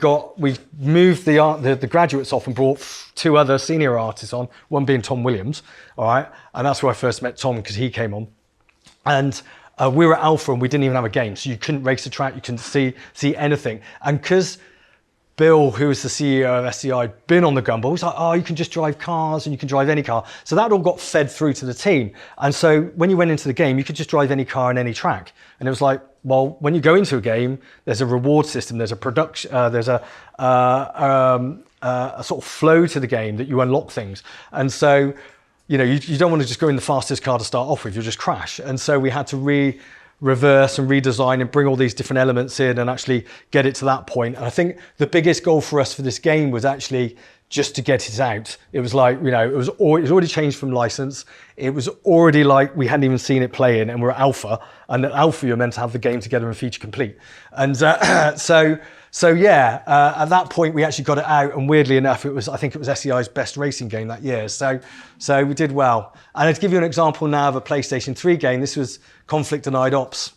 moved the graduates off and brought 2 other senior artists on, one being Tom Williams, all right? And that's where I first met Tom, because he came on. And we were at Alpha and we didn't even have a game, so you couldn't race the track, you couldn't see anything. And because Bill, who was the CEO of SCI, had been on the Gumball. He's like, oh, you can just drive cars and you can drive any car. So that all got fed through to the team. And so when you went into the game, you could just drive any car on any track. And it was like, well, when you go into a game, there's a reward system, there's a production, there's a sort of flow to the game that you unlock things. And so, you know, you don't want to just go in the fastest car to start off with, you'll just crash. And so we had to reverse and redesign and bring all these different elements in and actually get it to that point. And I think the biggest goal for us for this game was actually just to get it out. It was like, you know, it was already changed from license. It was already like we hadn't even seen it playing, and we're at alpha. And at alpha, you're meant to have the game together and feature complete. And so yeah, at that point we actually got it out, and weirdly enough, I think it was SEI's best racing game that year. So we did well. And to give you an example now of a PlayStation 3 game, this was Conflict Denied Ops.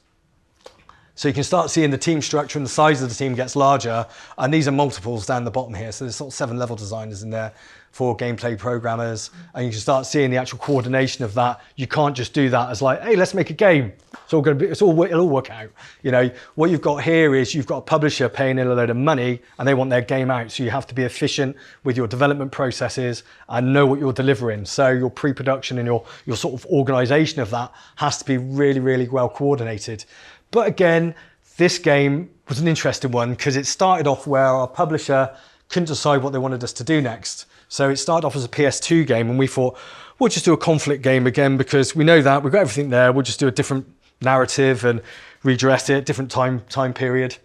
So you can start seeing the team structure and the size of the team gets larger. And these are multiples down the bottom here. So there's sort of 7 level designers in there, 4 gameplay programmers. And you can start seeing the actual coordination of that. You can't just do that as like, hey, let's make a game. It'll all work out. You know, what you've got here is you've got a publisher paying in a load of money and they want their game out. So you have to be efficient with your development processes and know what you're delivering. So your pre-production and your sort of organization of that has to be really, really well coordinated. But again, this game was an interesting one because it started off where our publisher couldn't decide what they wanted us to do next. So it started off as a PS2 game, and we thought, we'll just do a conflict game again because we know that, we've got everything there, we'll just do a different narrative and redress it, different time period.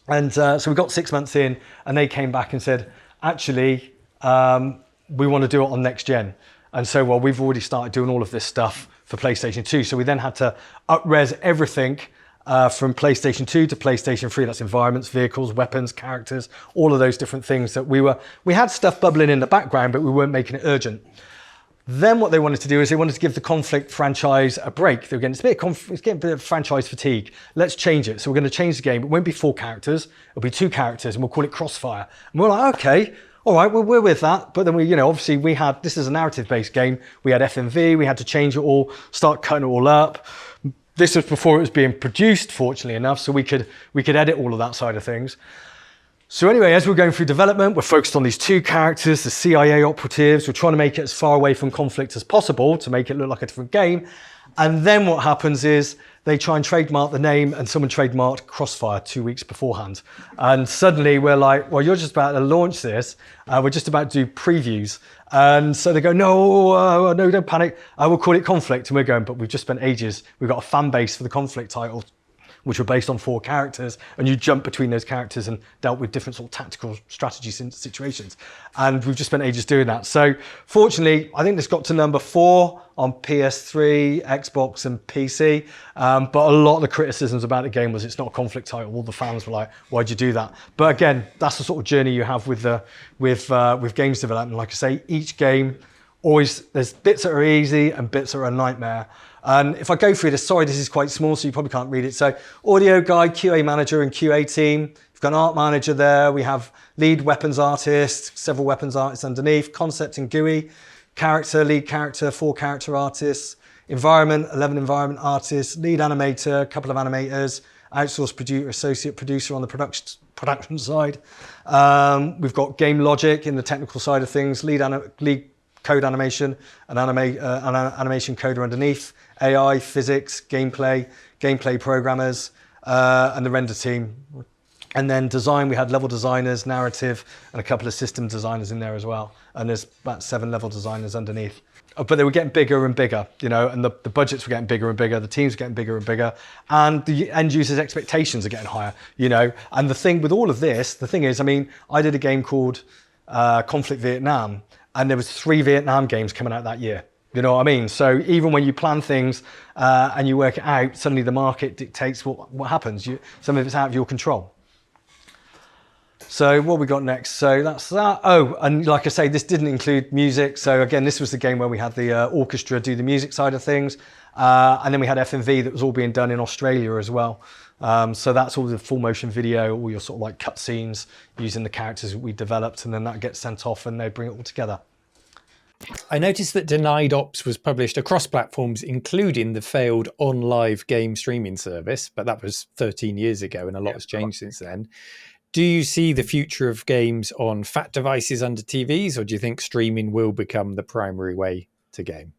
And so we got 6 months in, and they came back and said, actually, we want to do it on next gen. And so, well, we've already started doing all of this stuff for PlayStation 2. So we then had to up-res everything from PlayStation 2 to PlayStation 3. That's environments, vehicles, weapons, characters, all of those different things that we had stuff bubbling in the background, but we weren't making it urgent. Then what they wanted to do is they wanted to give the Conflict franchise a break. They were getting, it's getting a bit of franchise fatigue. Let's change it. So we're going to change the game. It won't be 4 characters. It'll be 2 characters, and we'll call it Crossfire. And we're like, okay, all right, well, we're with that. But then obviously this is a narrative-based game. We had FMV. We had to change it all, start cutting it all up. This was before it was being produced, fortunately enough, so we could edit all of that side of things. So anyway, as we're going through development, we're focused on these 2 characters, the CIA operatives. We're trying to make it as far away from Conflict as possible to make it look like a different game. And then what happens is they try and trademark the name, and someone trademarked Crossfire 2 weeks beforehand. And suddenly we're like, well, you're just about to launch this. We're just about to do previews. And so they go, no, don't panic. I will call it Conflict. And we're going, but we've just spent ages. We've got a fan base for the Conflict title, which were based on 4 characters, and you jump between those characters and dealt with different sort of tactical strategy situations. And we've just spent ages doing that. So fortunately, I think this got to number 4 on PS3, Xbox, and PC. But a lot of the criticisms about the game was it's not a Conflict title. All the fans were like, why'd you do that? But again, that's the sort of journey you have with games development. Like I say, each game, there's bits that are easy and bits that are a nightmare. And if I go through this, sorry, this is quite small, so you probably can't read it. So audio guide, QA manager and QA team. We've got an art manager there. We have lead weapons artist, several weapons artists underneath, concept and GUI, character, lead character, 4 character artists, environment, 11 environment artists, lead animator, a couple of animators, outsourced producer, associate producer on the production side. We've got game logic in the technical side of things, lead code animation, an animation coder underneath, AI, physics, gameplay programmers, and the render team. And then design, we had level designers, narrative, and a couple of system designers in there as well. And there's about 7 level designers underneath. But they were getting bigger and bigger, and the budgets were getting bigger and bigger, the teams were getting bigger and bigger, and the end users' expectations are getting higher, And the thing with all of this, the thing is, I did a game called Conflict Vietnam, and there was 3 Vietnam games coming out that year. You know what I mean? So even when you plan things and you work it out, suddenly the market dictates what happens. Some of it's out of your control. So what we got next? So that's that. Oh, and like I say, this didn't include music. So again, this was the game where we had the orchestra do the music side of things. And then we had FMV that was all being done in Australia as well. So that's all the full motion video, all your sort of like cut scenes using the characters that we developed, and then that gets sent off and they bring it all together. I noticed that Denied Ops was published across platforms, including the failed OnLive game streaming service, but that was 13 years ago and a lot has changed since then. Do you see the future of games on fat devices under TVs, or do you think streaming will become the primary way to game?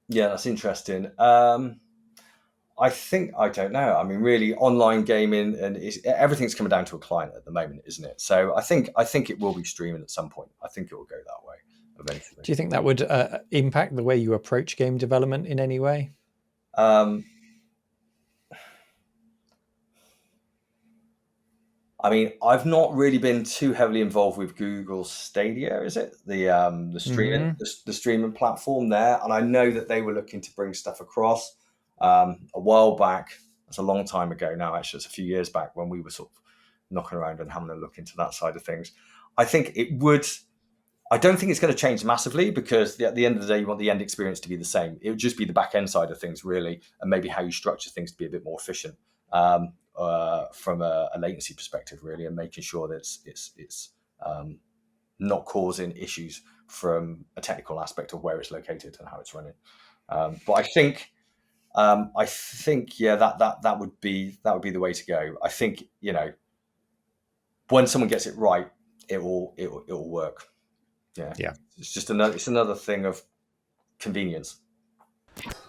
Yeah, that's interesting. I think, I don't know. I mean, really, online gaming and everything's coming down to a client at the moment, isn't it? So I think it will be streaming at some point. I think it will go that way eventually. Do you think that would impact the way you approach game development in any way? I mean, I've not really been too heavily involved with Google Stadia, is it? The streaming the streaming platform there, and I know that they were looking to bring stuff across a while back. That's a long time ago now. Actually, it's a few years back when we were sort of knocking around and having a look into that side of things. I think it would. I don't think it's going to change massively because at the end of the day, you want the end experience to be the same. It would just be the back end side of things, really, and maybe how you structure things to be a bit more efficient. From a latency perspective, really, and making sure that it's not causing issues from a technical aspect of where it's located and how it's running. But I think yeah, that would be the way to go. I think, when someone gets it right, it will work. Yeah. It's just another thing of convenience.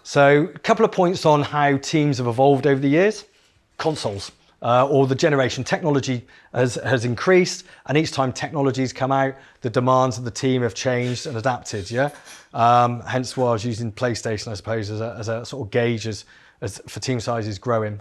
So a couple of points on how teams have evolved over the years. Consoles or the generation technology has increased, and each time technologies come out, the demands of the team have changed and adapted. Hence why I was using PlayStation, I suppose, as a sort of gauge as for team sizes growing.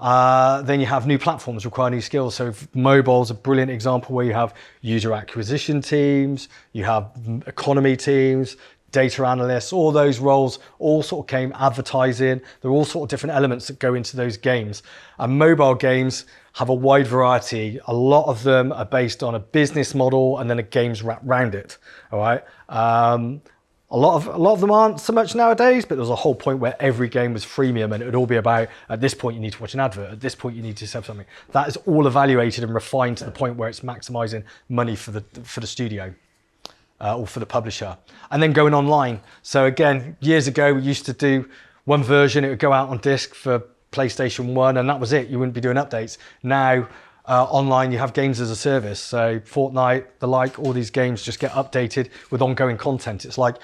Then you have new platforms require new skills. So mobile's a brilliant example where you have user acquisition teams, you have economy teams, data analysts, all those roles all sort of came, advertising. There are all sort of different elements that go into those games. And mobile games have a wide variety. A lot of them are based on a business model and then a games wrapped around it. All right. A lot of them aren't so much nowadays, but there was a whole point where every game was freemium and it would all be about, at this point you need to watch an advert, at this point you need to have something. That is all evaluated and refined to the point where it's maximizing money for the studio. Or for the publisher, and then going online. So again, years ago, we used to do one version, it would go out on disc for PlayStation 1, and that was it. You wouldn't be doing updates. Now, online, you have games as a service. So Fortnite, the like, all these games just get updated with ongoing content. It's like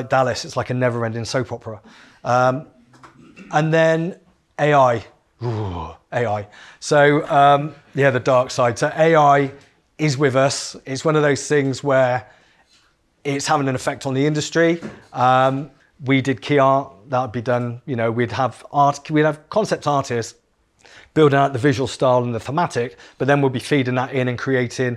Dallas, it's like a never-ending soap opera. And then AI. Ooh, AI. So the dark side. So AI is with us. It's one of those things where it's having an effect on the industry. We did key art, that would be done, we'd have concept artists building out the visual style and the thematic, but then we'll be feeding that in and creating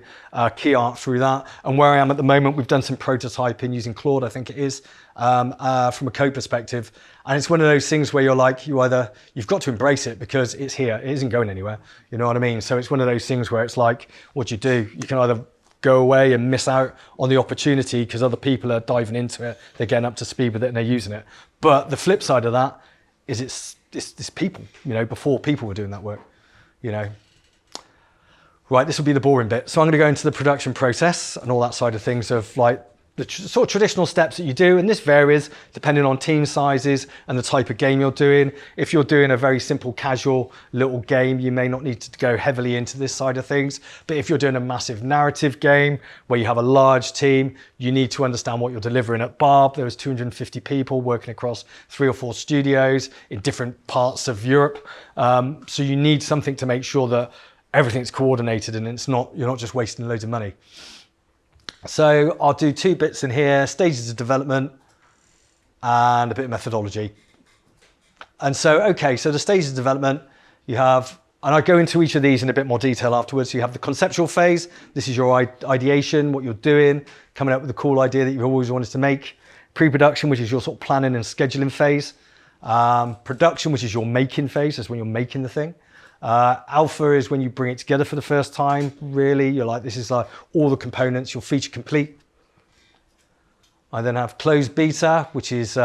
key art through that. And where I am at the moment, we've done some prototyping using Claude, I think it is, from a code perspective. And it's one of those things where you've got to embrace it because it's here, it isn't going anywhere. You know what I mean? So it's one of those things where it's like, what do? You can either go away and miss out on the opportunity because other people are diving into it, they're getting up to speed with it and they're using it. But the flip side of that is it's people, before people were doing that work, Right, this will be the boring bit. So I'm going to go into the production process and all that side of things of like the sort of traditional steps that you do, and this varies depending on team sizes and the type of game you're doing. If you're doing a very simple, casual little game, you may not need to go heavily into this side of things. But if you're doing a massive narrative game where you have a large team, you need to understand what you're delivering. At Barb, there was 250 people working across 3 or 4 studios in different parts of Europe. So you need something to make sure that everything's coordinated and you're not just wasting loads of money. So I'll do 2 bits in here, stages of development and a bit of methodology. And so the stages of development, you have, and I'll go into each of these in a bit more detail afterwards. So you have the conceptual phase. This is your ideation, what you're doing, coming up with a cool idea that you've always wanted to make. Pre-production, which is your sort of planning and scheduling phase. Production, which is your making phase. That's when you're making the thing. Alpha is when you bring it together for the first time. Really, you're like, this is like all the components, you're feature complete. I then have closed beta, which is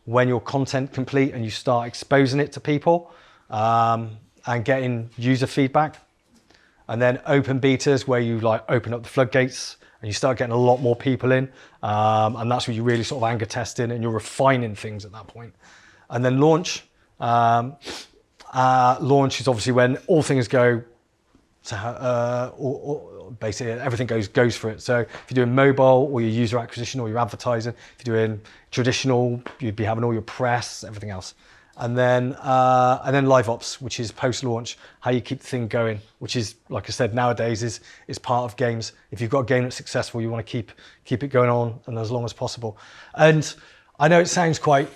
when your content complete and you start exposing it to people and getting user feedback. And then open betas, where you like open up the floodgates and you start getting a lot more people in. And that's where you really sort of anger testing and you're refining things at that point. And then launch. launch is obviously when all things go to, or basically everything goes for it. So if you're doing mobile or your user acquisition or your advertising, if you're doing traditional, you'd be having all your press, everything else. And then live ops, which is post-launch, how you keep the thing going, which is, like I said, nowadays is part of games. If you've got a game that's successful, you want to keep it going on and as long as possible. And I know it sounds quite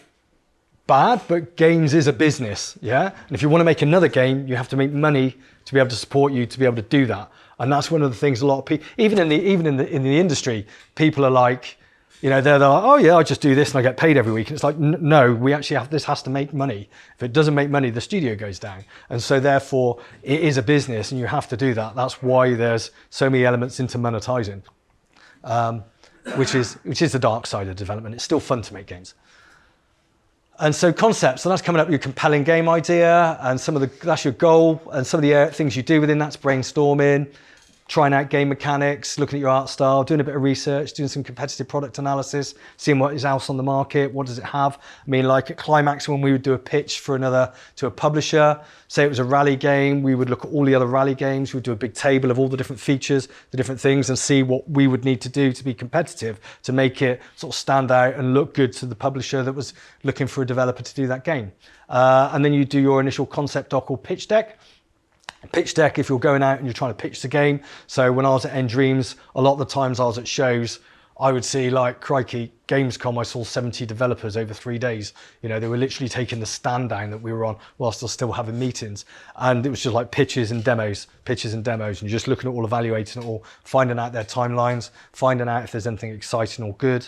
bad, but games is a business, yeah? And if you want to make another game, you have to make money to be able to support you, to be able to do that. And that's one of the things a lot of people, even in the industry, people are like, you know, they're like, oh yeah, I just do this and I get paid every week. And it's like, no, we actually this has to make money. If it doesn't make money, the studio goes down. And so therefore it is a business and you have to do that. That's why there's so many elements into monetizing, which is the dark side of development. It's still fun to make games. And so concepts, so that's coming up with your compelling game idea and that's your goal, and some of the things you do within that's brainstorming, trying out game mechanics, looking at your art style, doing a bit of research, doing some competitive product analysis, seeing what is else on the market, what does it have. I mean, like at Climax, when we would do a pitch to a publisher, say it was a rally game, we would look at all the other rally games, we'd do a big table of all the different features, the different things, and see what we would need to do to be competitive, to make it sort of stand out and look good to the publisher that was looking for a developer to do that game. And then you do your initial concept doc or pitch deck. Pitch deck if you're going out and you're trying to pitch the game. So when I was at End Dreams, a lot of the times I was at shows, I would see like, crikey, Gamescom, I saw 70 developers over 3 days. You know, they were literally taking the stand down that we were on whilst they're still having meetings. And it was just like pitches and demos, and you're just looking at all, evaluating it all, finding out their timelines, finding out if there's anything exciting or good.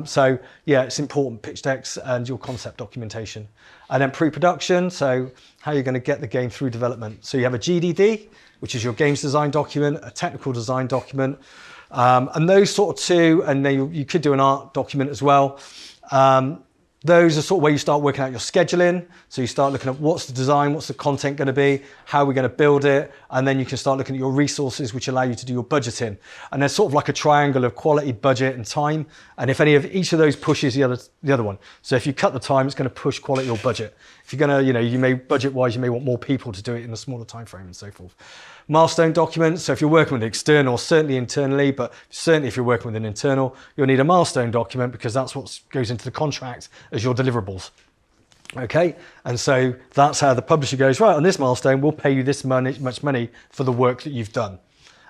So yeah, it's important, pitch decks and your concept documentation. And then pre-production, so how you're going to get the game through development. So you have a GDD, which is your games design document, a technical design document, and those sort of two, and then you could do an art document as well. Those are sort of where you start working out your scheduling. So you start looking at what's the design, what's the content going to be, how are we going to build it, and then you can start looking at your resources, which allow you to do your budgeting. And there's sort of like a triangle of quality, budget, and time. And if any of each of those pushes the other one. So if you cut the time, it's going to push quality or budget. If you're going to, you know, you may budget-wise, you may want more people to do it in a smaller time frame and so forth. Milestone documents, so if you're working with external, certainly internally, but certainly if you're working with an internal, you'll need a milestone document because that's what goes into the contract as your deliverables. Okay, and so that's how the publisher goes, right, on this milestone, we'll pay you this much money for the work that you've done.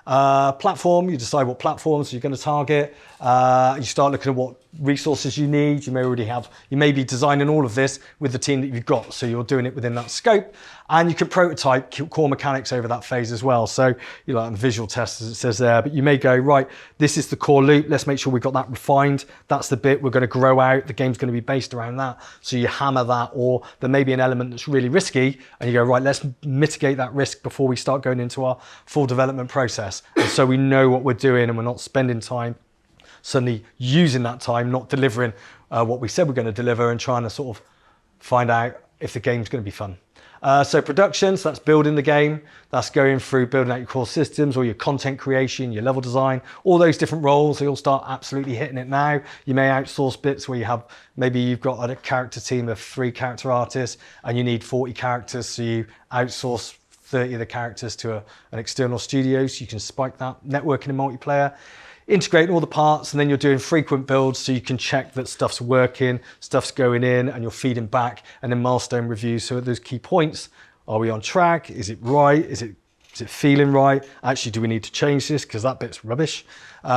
Platform, you decide what platforms you're going to target. You start looking at what resources you need. You may be designing all of this with the team that you've got. So you're doing it within that scope, and you can prototype core mechanics over that phase as well. So you like visual tests, as it says there, but you may go, right, this is the core loop. Let's make sure we've got that refined. That's the bit we're going to grow out. The game's going to be based around that. So you hammer that, or there may be an element that's really risky and you go, right, let's mitigate that risk before we start going into our full development process. And so we know what we're doing and we're not spending time suddenly using that time, not delivering what we said we're going to deliver, and trying to sort of find out if the game's going to be fun. So production, so that's building the game. That's going through building out your core systems or your content creation, your level design, all those different roles. They all start absolutely hitting it now. You may outsource bits where maybe you've got a character team of 3 character artists and you need 40 characters. So you outsource 30 of the characters to an external studio, so you can spike that. Networking and multiplayer. Integrating all the parts, and then you're doing frequent builds so you can check that stuff's working, stuff's going in, and you're feeding back, and then milestone reviews. So at those key points, are we on track? Is it right? Is it feeling right? Actually, do we need to change this because that bit's rubbish? You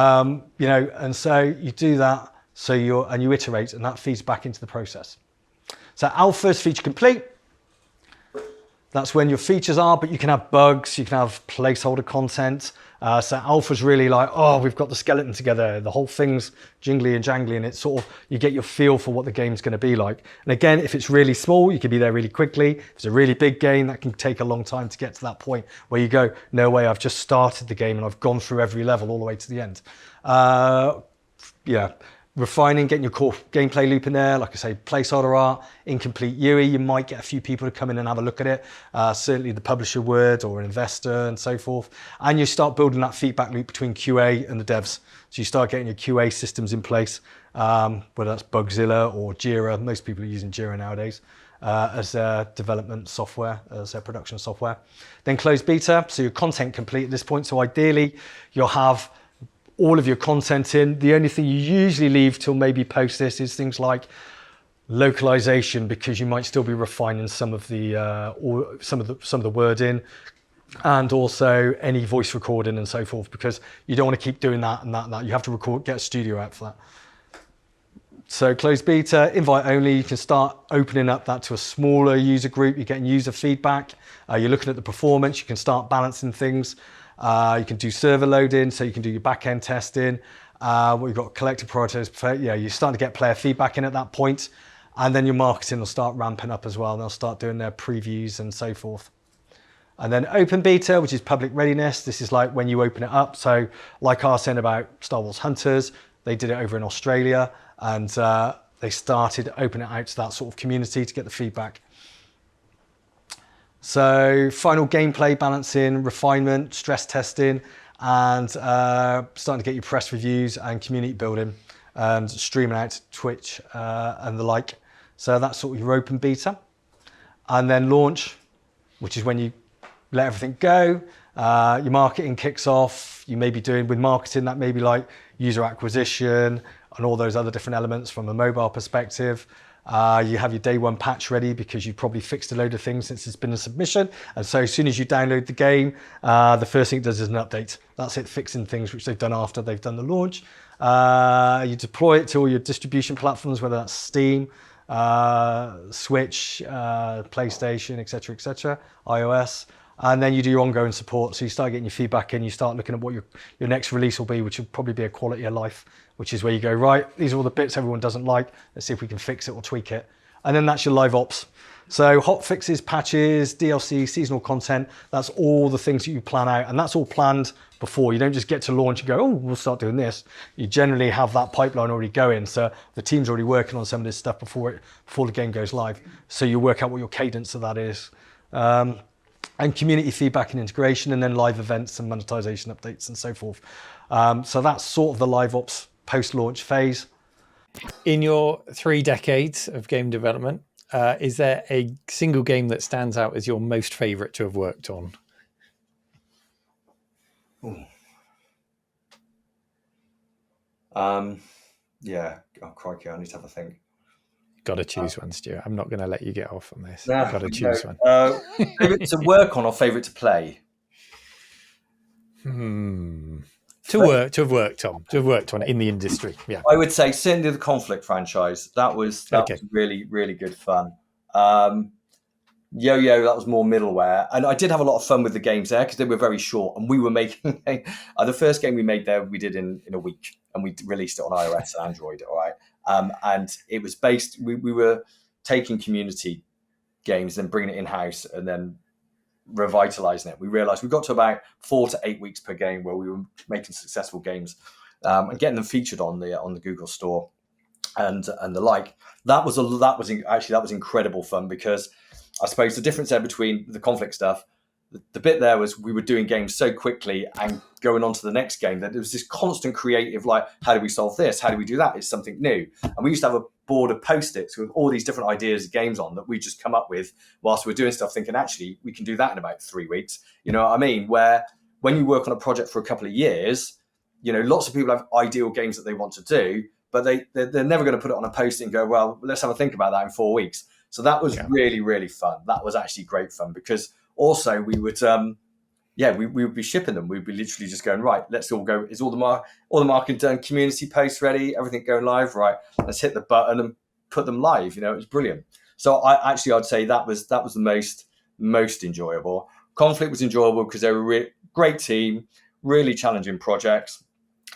know, and so you do that. So you iterate, and that feeds back into the process. So alpha's feature complete. That's when your features are, but you can have bugs, you can have placeholder content. So alpha's really like, oh, we've got the skeleton together, the whole thing's jingly and jangly, and it's sort of, you get your feel for what the game's going to be like. And again, if it's really small, you can be there really quickly. If it's a really big game, that can take a long time to get to that point where you go, no way, I've just started the game and I've gone through every level all the way to the end. Yeah, refining, getting your core gameplay loop in there. Like I say, placeholder art, incomplete UI. You might get a few people to come in and have a look at it. Certainly the publisher would, or an investor and so forth. And you start building that feedback loop between QA and the devs. So you start getting your QA systems in place, whether that's Bugzilla or Jira. Most people are using Jira nowadays as their development software, as their production software. Then close beta, so your content complete at this point. So ideally, you'll have all of your content in. The only thing you usually leave till maybe post this is things like localization, because you might still be refining some of the wording, and also any voice recording and so forth, because you don't want to keep doing that and that. You have to record, get a studio out for that. So closed beta, invite only. You can start opening up that to a smaller user group. You're getting user feedback. You're looking at the performance. You can start balancing things. You can do server loading, so you can do your back-end testing. We've got collective prioritizers. Yeah, you're starting to get player feedback in at that point. And then your marketing will start ramping up as well. They'll start doing their previews and so forth. And then open beta, which is public readiness. This is like when you open it up. So like I was saying about Star Wars Hunters, they did it over in Australia, and they started opening it out to that sort of community to get the feedback. So final gameplay balancing, refinement, stress testing, and starting to get your press reviews and community building and streaming out to Twitch and the like. So that's sort of your open beta. And then launch, which is when you let everything go. Your marketing kicks off. You may be doing with marketing, that may be like user acquisition and all those other different elements from a mobile perspective. You have your day one patch ready because you've probably fixed a load of things since it's been a submission. And so as soon as you download the game, the first thing it does is an update. That's it, fixing things which they've done after they've done the launch. You deploy it to all your distribution platforms, whether that's Steam, Switch, PlayStation, etc., iOS. And then you do your ongoing support. So you start getting your feedback in, you start looking at what your next release will be, which will probably be a quality of life, which is where you go, right, these are all the bits everyone doesn't like. Let's see if we can fix it or tweak it. And then that's your live ops. So hot fixes, patches, DLC, seasonal content, that's all the things that you plan out. And that's all planned before. You don't just get to launch and go, oh, we'll start doing this. You generally have that pipeline already going. So the team's already working on some of this stuff before the game goes live. So you work out what your cadence of that is. And community feedback and integration, and then live events and monetization updates and so forth. So that's sort of the live ops post-launch phase. In your 3 decades of game development, is there a single game that stands out as your most favorite to have worked on? Yeah. Oh, crikey, I need to have a think. Got to choose one, Stuart. I'm not going to let you get off on this. No, Got to choose one. Favorite to work on or favorite to play? To have worked on in the industry. Yeah, I would say certainly the Conflict franchise. That was really, really good fun. Yo-Yo, that was more middleware, and I did have a lot of fun with the games there because they were very short, and we were making the first game we made there we did in a week, and we released it on iOS and Android. All right. And it was based, we were taking community games and bringing it in-house and then revitalizing it. We realized we got to about 4 to 8 weeks per game where we were making successful games and getting them featured on the Google Store and the like. That was incredible fun, because I suppose the difference there between the Conflict stuff, the bit there was we were doing games so quickly and going on to the next game that there was this constant creative, like, how do we solve this? How do we do that? It's something new. And we used to have a board of Post-its with all these different ideas of games on that we just come up with whilst we're doing stuff, thinking, actually, we can do that in about 3 weeks. You know what I mean? Where when you work on a project for a couple of years, you know, lots of people have ideal games that they want to do, but they're never going to put it on a Post-it and go, well, let's have a think about that in 4 weeks. So that was really, really fun. That was actually great fun, because also we would, we would be shipping them. We'd be literally just going, right, let's all go. Is all the marketing done? Community posts ready? Everything going live? Right, let's hit the button and put them live. You know, it was brilliant. So I'd say that was the most enjoyable. Conflict was enjoyable because they were a great team, really challenging projects,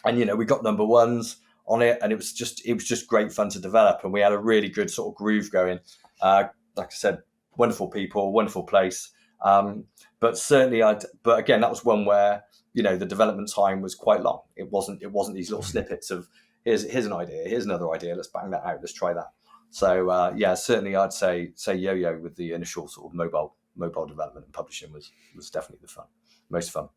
and you know, we got number ones on it, and it was just great fun to develop, and we had a really good sort of groove going. Like I said, wonderful people, wonderful place. But certainly, but again, that was one where, you know, the development time was quite long. It wasn't these little snippets of, here's an idea, here's another idea, let's bang that out, let's try that. So yeah, certainly I'd say yo-yo with the initial sort of mobile development and publishing was definitely the most fun.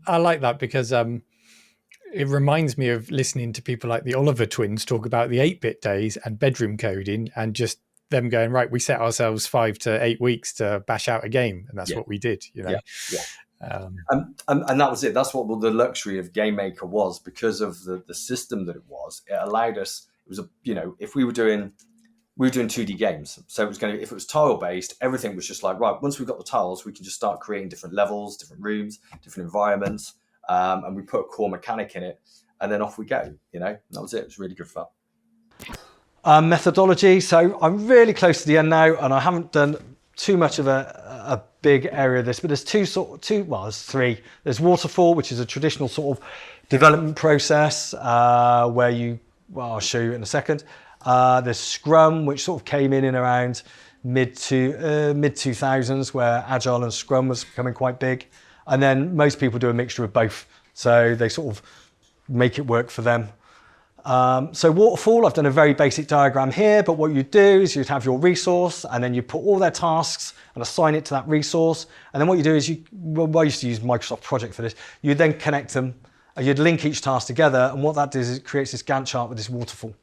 I like that because it reminds me of listening to people like the Oliver twins talk about the 8-bit days and bedroom coding, and just them going, right, we set ourselves 5 to 8 weeks to bash out a game, and that's what we did, you know. And that was it. That's what the luxury of Game Maker was, because of the system that it was. It allowed us. It was if we were doing 2D games, so it was going to, if it was tile based, everything was just like, right, once we've got the tiles, we can just start creating different levels, different rooms, different environments, and we put a core mechanic in it, and then off we go. That was it. It was really good fun. Methodology. So I'm really close to the end now, and I haven't done too much of a big area of this, but there's there's three. There's waterfall, which is a traditional sort of development process where I'll show you in a second. There's Scrum, which sort of came in around mid 2000s, where Agile and Scrum was becoming quite big. And then most people do a mixture of both. So they sort of make it work for them. So waterfall, I've done a very basic diagram here, but what you do is you'd have your resource, and then you put all their tasks and assign it to that resource. And then what you do is I used to use Microsoft Project for this. You then connect them, and you'd link each task together. And what that does is it creates this Gantt chart with this waterfall.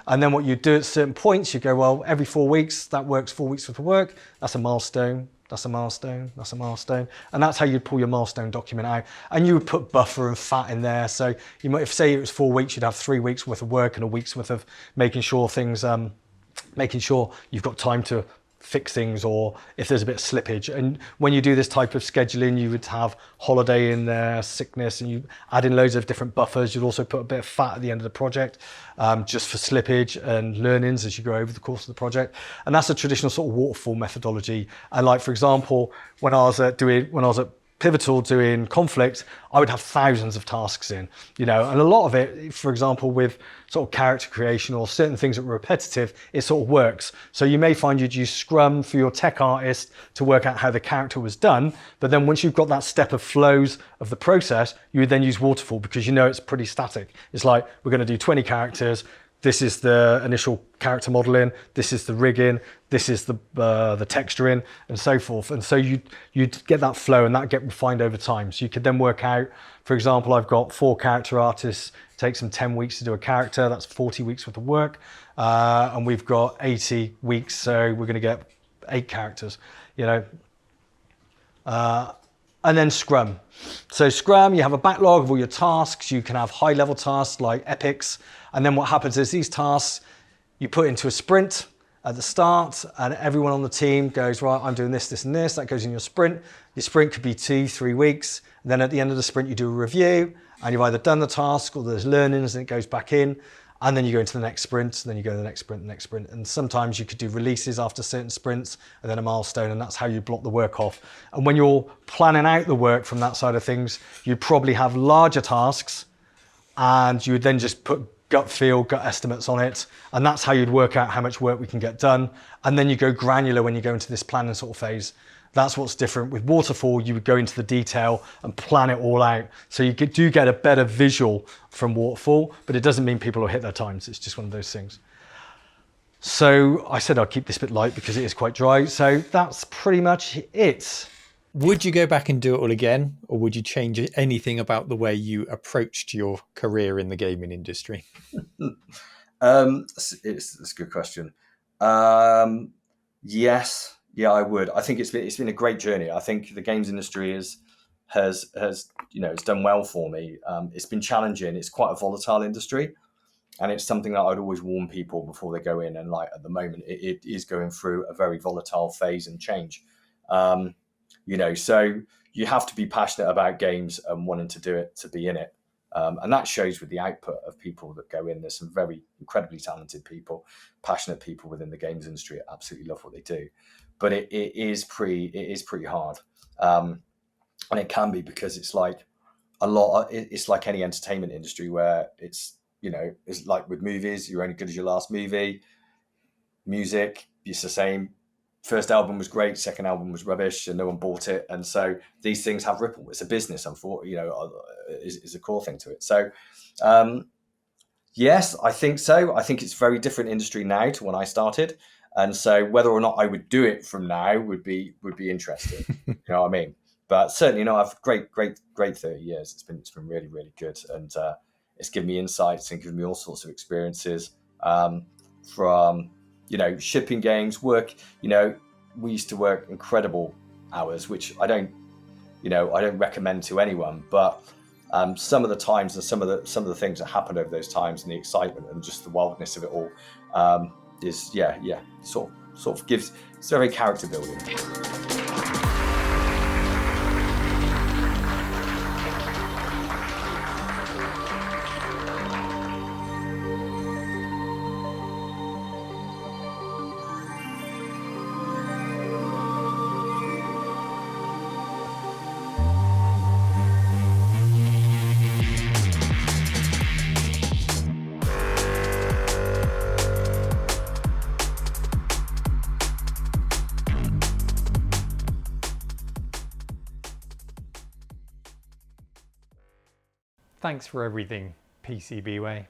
And then what you do at certain points, you go, well, every 4 weeks, that works 4 weeks worth of work. That's a milestone. That's a milestone, that's a milestone. And that's how you'd pull your milestone document out. And you would put buffer and fat in there. So you might, if say it was 4 weeks, you'd have 3 weeks worth of work and a week's worth of making sure you've got time to fix things, or if there's a bit of slippage. And when you do this type of scheduling, you would have holiday in there, sickness, and you add in loads of different buffers. You'd also put a bit of fat at the end of the project, just for slippage and learnings as you go over the course of the project. And that's a traditional sort of waterfall methodology. And like, for example, when I was at Pivotal doing conflict, I would have thousands of tasks in, and a lot of it, for example, with sort of character creation or certain things that were repetitive, it sort of works. So you may find you'd use Scrum for your tech artist to work out how the character was done. But then once you've got that step of flows of the process, you would then use waterfall, because it's pretty static. It's like, we're going to do 20 characters. This is the initial character modeling, this is the rigging, this is the texturing, and so forth. And so you'd get that flow, and that get refined over time. So you could then work out, for example, I've got 4 character artists, it takes them 10 weeks to do a character, that's 40 weeks worth of work. And we've got 80 weeks, so we're gonna get 8 characters, And then Scrum. So Scrum, you have a backlog of all your tasks. You can have high level tasks like epics. And then what happens is these tasks, you put into a sprint at the start, and everyone on the team goes, right, I'm doing this, this, and this. That goes in your sprint. Your sprint could be 2-3 weeks. And then at the end of the sprint, you do a review, and you've either done the task or there's learnings, and it goes back in. And then you go into the next sprint, and then you go to the next sprint, the next sprint. And sometimes you could do releases after certain sprints, and then a milestone, and that's how you block the work off. And when you're planning out the work from that side of things, you'd probably have larger tasks, and you would then just put gut estimates on it. And that's how you'd work out how much work we can get done. And then you go granular when you go into this planning sort of phase. That's what's different. With waterfall, you would go into the detail and plan it all out. So you do get a better visual from waterfall, but it doesn't mean people will hit their times. It's just one of those things. So I said I'll keep this bit light because it is quite dry. So that's pretty much it. Would you go back and do it all again, or would you change anything about the way you approached your career in the gaming industry? It's a good question. Yes. Yeah, I would. I think it's been a great journey. I think the games industry has it's done well for me. It's been challenging. It's quite a volatile industry, and it's something that I'd always warn people before they go in. And like at the moment, it is going through a very volatile phase and change. So you have to be passionate about games and wanting to do it, to be in it. And that shows with the output of people that go in. There's some very incredibly talented people, passionate people within the games industry. I absolutely love what they do. But it is pretty hard, and it can be because it's like it's like any entertainment industry where it's like with movies, you're only good as your last movie. Music, it's the same. First album was great, second album was rubbish, and no one bought it. And so these things have ripple. It's a business, unfortunately, is a core thing to it. So Yes, I think so. I think it's a very different industry now to when I started, and so whether or not I would do it from now would be interesting. You know what I mean? But certainly, I've great 30 years. It's been really really good, and it's given me insights and given me all sorts of experiences, from shipping games, work. We used to work incredible hours, which I don't recommend to anyone, but some of the times and some of the things that happened over those times and the excitement and just the wildness of it all, is sort of gives, it's very character building. Thanks for everything, PCBWay.